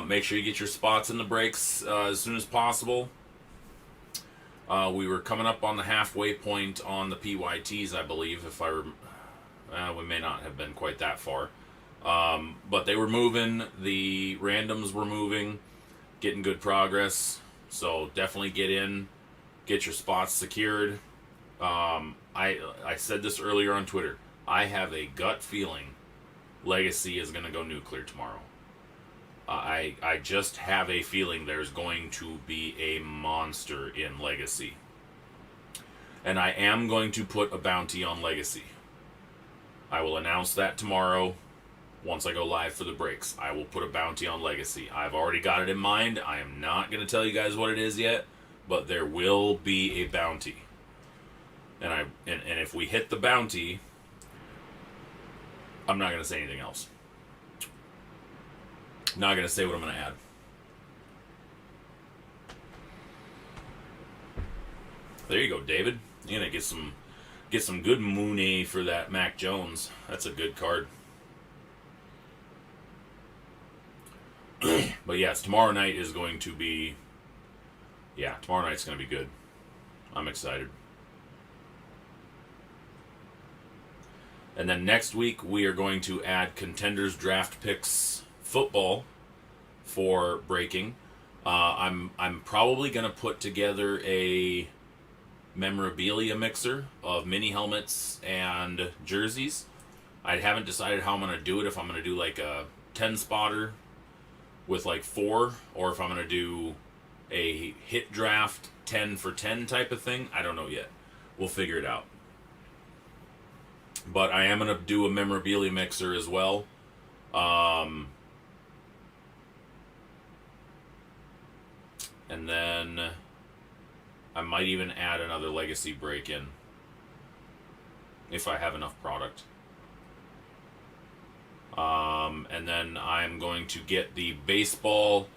Make sure you get your spots in the breaks as soon as possible. We were coming up on the halfway point on the PYTs, I believe. We may not have been quite that far, but they were moving. The randoms were moving, getting good progress. So definitely get in, get your spots secured. I said this earlier on Twitter. I have a gut feeling Legacy is going to go nuclear tomorrow. I just have a feeling there's going to be a monster in Legacy. And I am going to put a bounty on Legacy. I will announce that tomorrow once I go live for the breaks. I will put a bounty on Legacy. I've already got it in mind. I am not going to tell you guys what it is yet, but there will be a bounty. And if we hit the bounty, I'm not going to say anything else. Not going to say what I'm going to add. There you go, David. You're going to get some good Mooney for that Mac Jones. That's a good card. But yes, tomorrow night is going to be... Yeah, tomorrow night's going to be good. I'm excited. And then next week, we are going to add Contenders Draft Picks football for breaking. I'm probably going to put together a memorabilia mixer of mini helmets and jerseys. I haven't decided how I'm going to do it, if I'm going to do like a 10 spotter with like 4, or if I'm going to do a hit draft 10 for 10 type of thing. I don't know yet. We'll figure it out. But I am going to do a memorabilia mixer as well. And then I might even add another Legacy break-in if I have enough product. And then I'm going to get the baseball.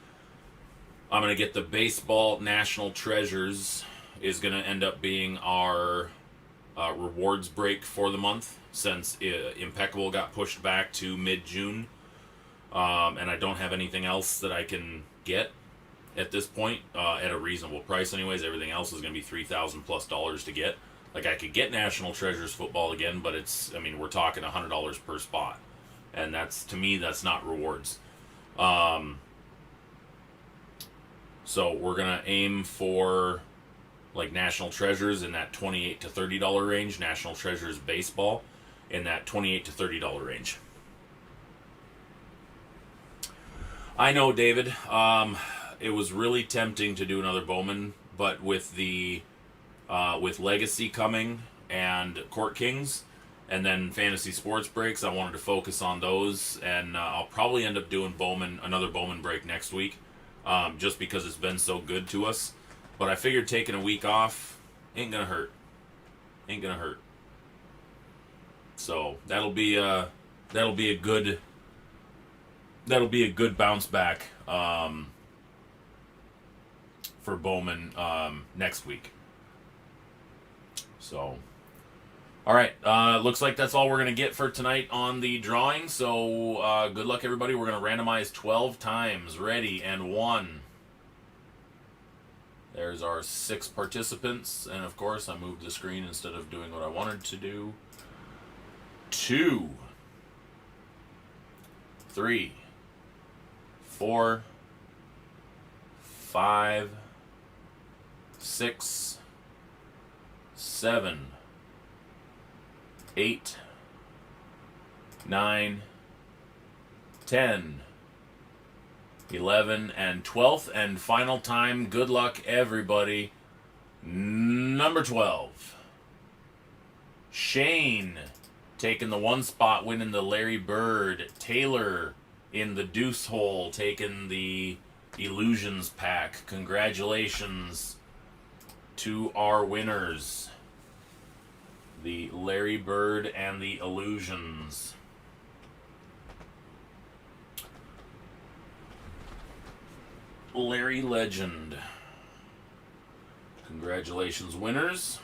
I'm going to get the baseball National Treasures is going to end up being our rewards break for the month, since Impeccable got pushed back to mid-June. And I don't have anything else that I can get at this point at a reasonable price anyways. Everything else is going to be $3,000+ to get. Like, I could get National Treasures football again, but we're talking $100 per spot. And to me, that's not rewards. So we're going to aim for like National Treasures in that $28 to $30 range. National Treasures baseball in that $28 to $30 range. I know, David. It was really tempting to do another Bowman, but with with Legacy coming and Court Kings, and then Fantasy Sports breaks, I wanted to focus on those, and I'll probably end up doing another Bowman break next week, just because it's been so good to us. But I figured taking a week off ain't gonna hurt. Ain't gonna hurt. So that'll be a good bounce back for Bowman next week. So, all right. Looks like that's all we're going to get for tonight on the drawing. So, good luck, everybody. We're going to randomize 12 times. Ready, and 1. There's our 6 participants. And, of course, I moved the screen instead of doing what I wanted to do. 2, 3, 4, 5, 6, 7, 8, 9, 10, 11, and 12th and final time. Good luck, everybody. Number 12. Shane taking the 1 spot, winning the Larry Bird. Taylor in the deuce hole, taking the Illusions pack. Congratulations to our winners, the Larry Bird and the Illusions. Larry Legend. Congratulations, winners.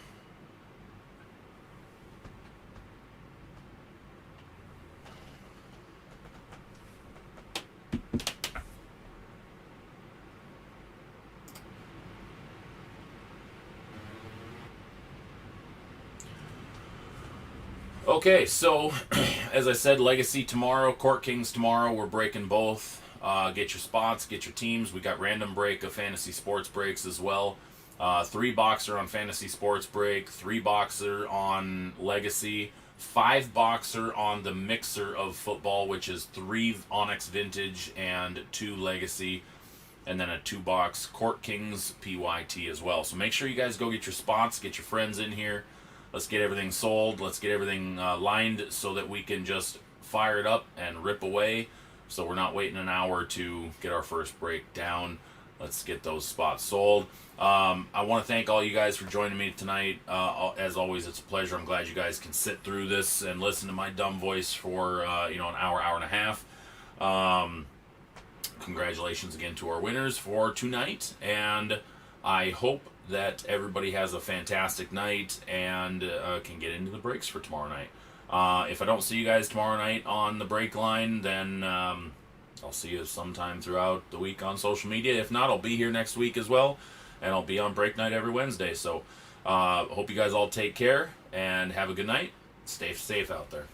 Okay, so as I said, Legacy tomorrow, Court Kings tomorrow. We're breaking both. Get your spots, get your teams. We got random break of fantasy sports breaks as well. 3 boxer on fantasy sports break, 3 boxer on Legacy, 5 boxer on the mixer of football, which is 3 Onyx Vintage and 2 Legacy, and then a 2-box Court Kings PYT as well. So make sure you guys go get your spots, get your friends in here. Let's get everything sold. Let's get everything lined so that we can just fire it up and rip away. So we're not waiting an hour to get our first break down. Let's get those spots sold. I want to thank all you guys for joining me tonight. As always, it's a pleasure. I'm glad you guys can sit through this and listen to my dumb voice for an hour, hour and a half. Congratulations again to our winners for tonight, and I hope that everybody has a fantastic night and can get into the breaks for tomorrow night. If I don't see you guys tomorrow night on the break line, then I'll see you sometime throughout the week on social media. If not, I'll be here next week as well, and I'll be on break night every Wednesday. So hope you guys all take care and have a good night. Stay safe out there.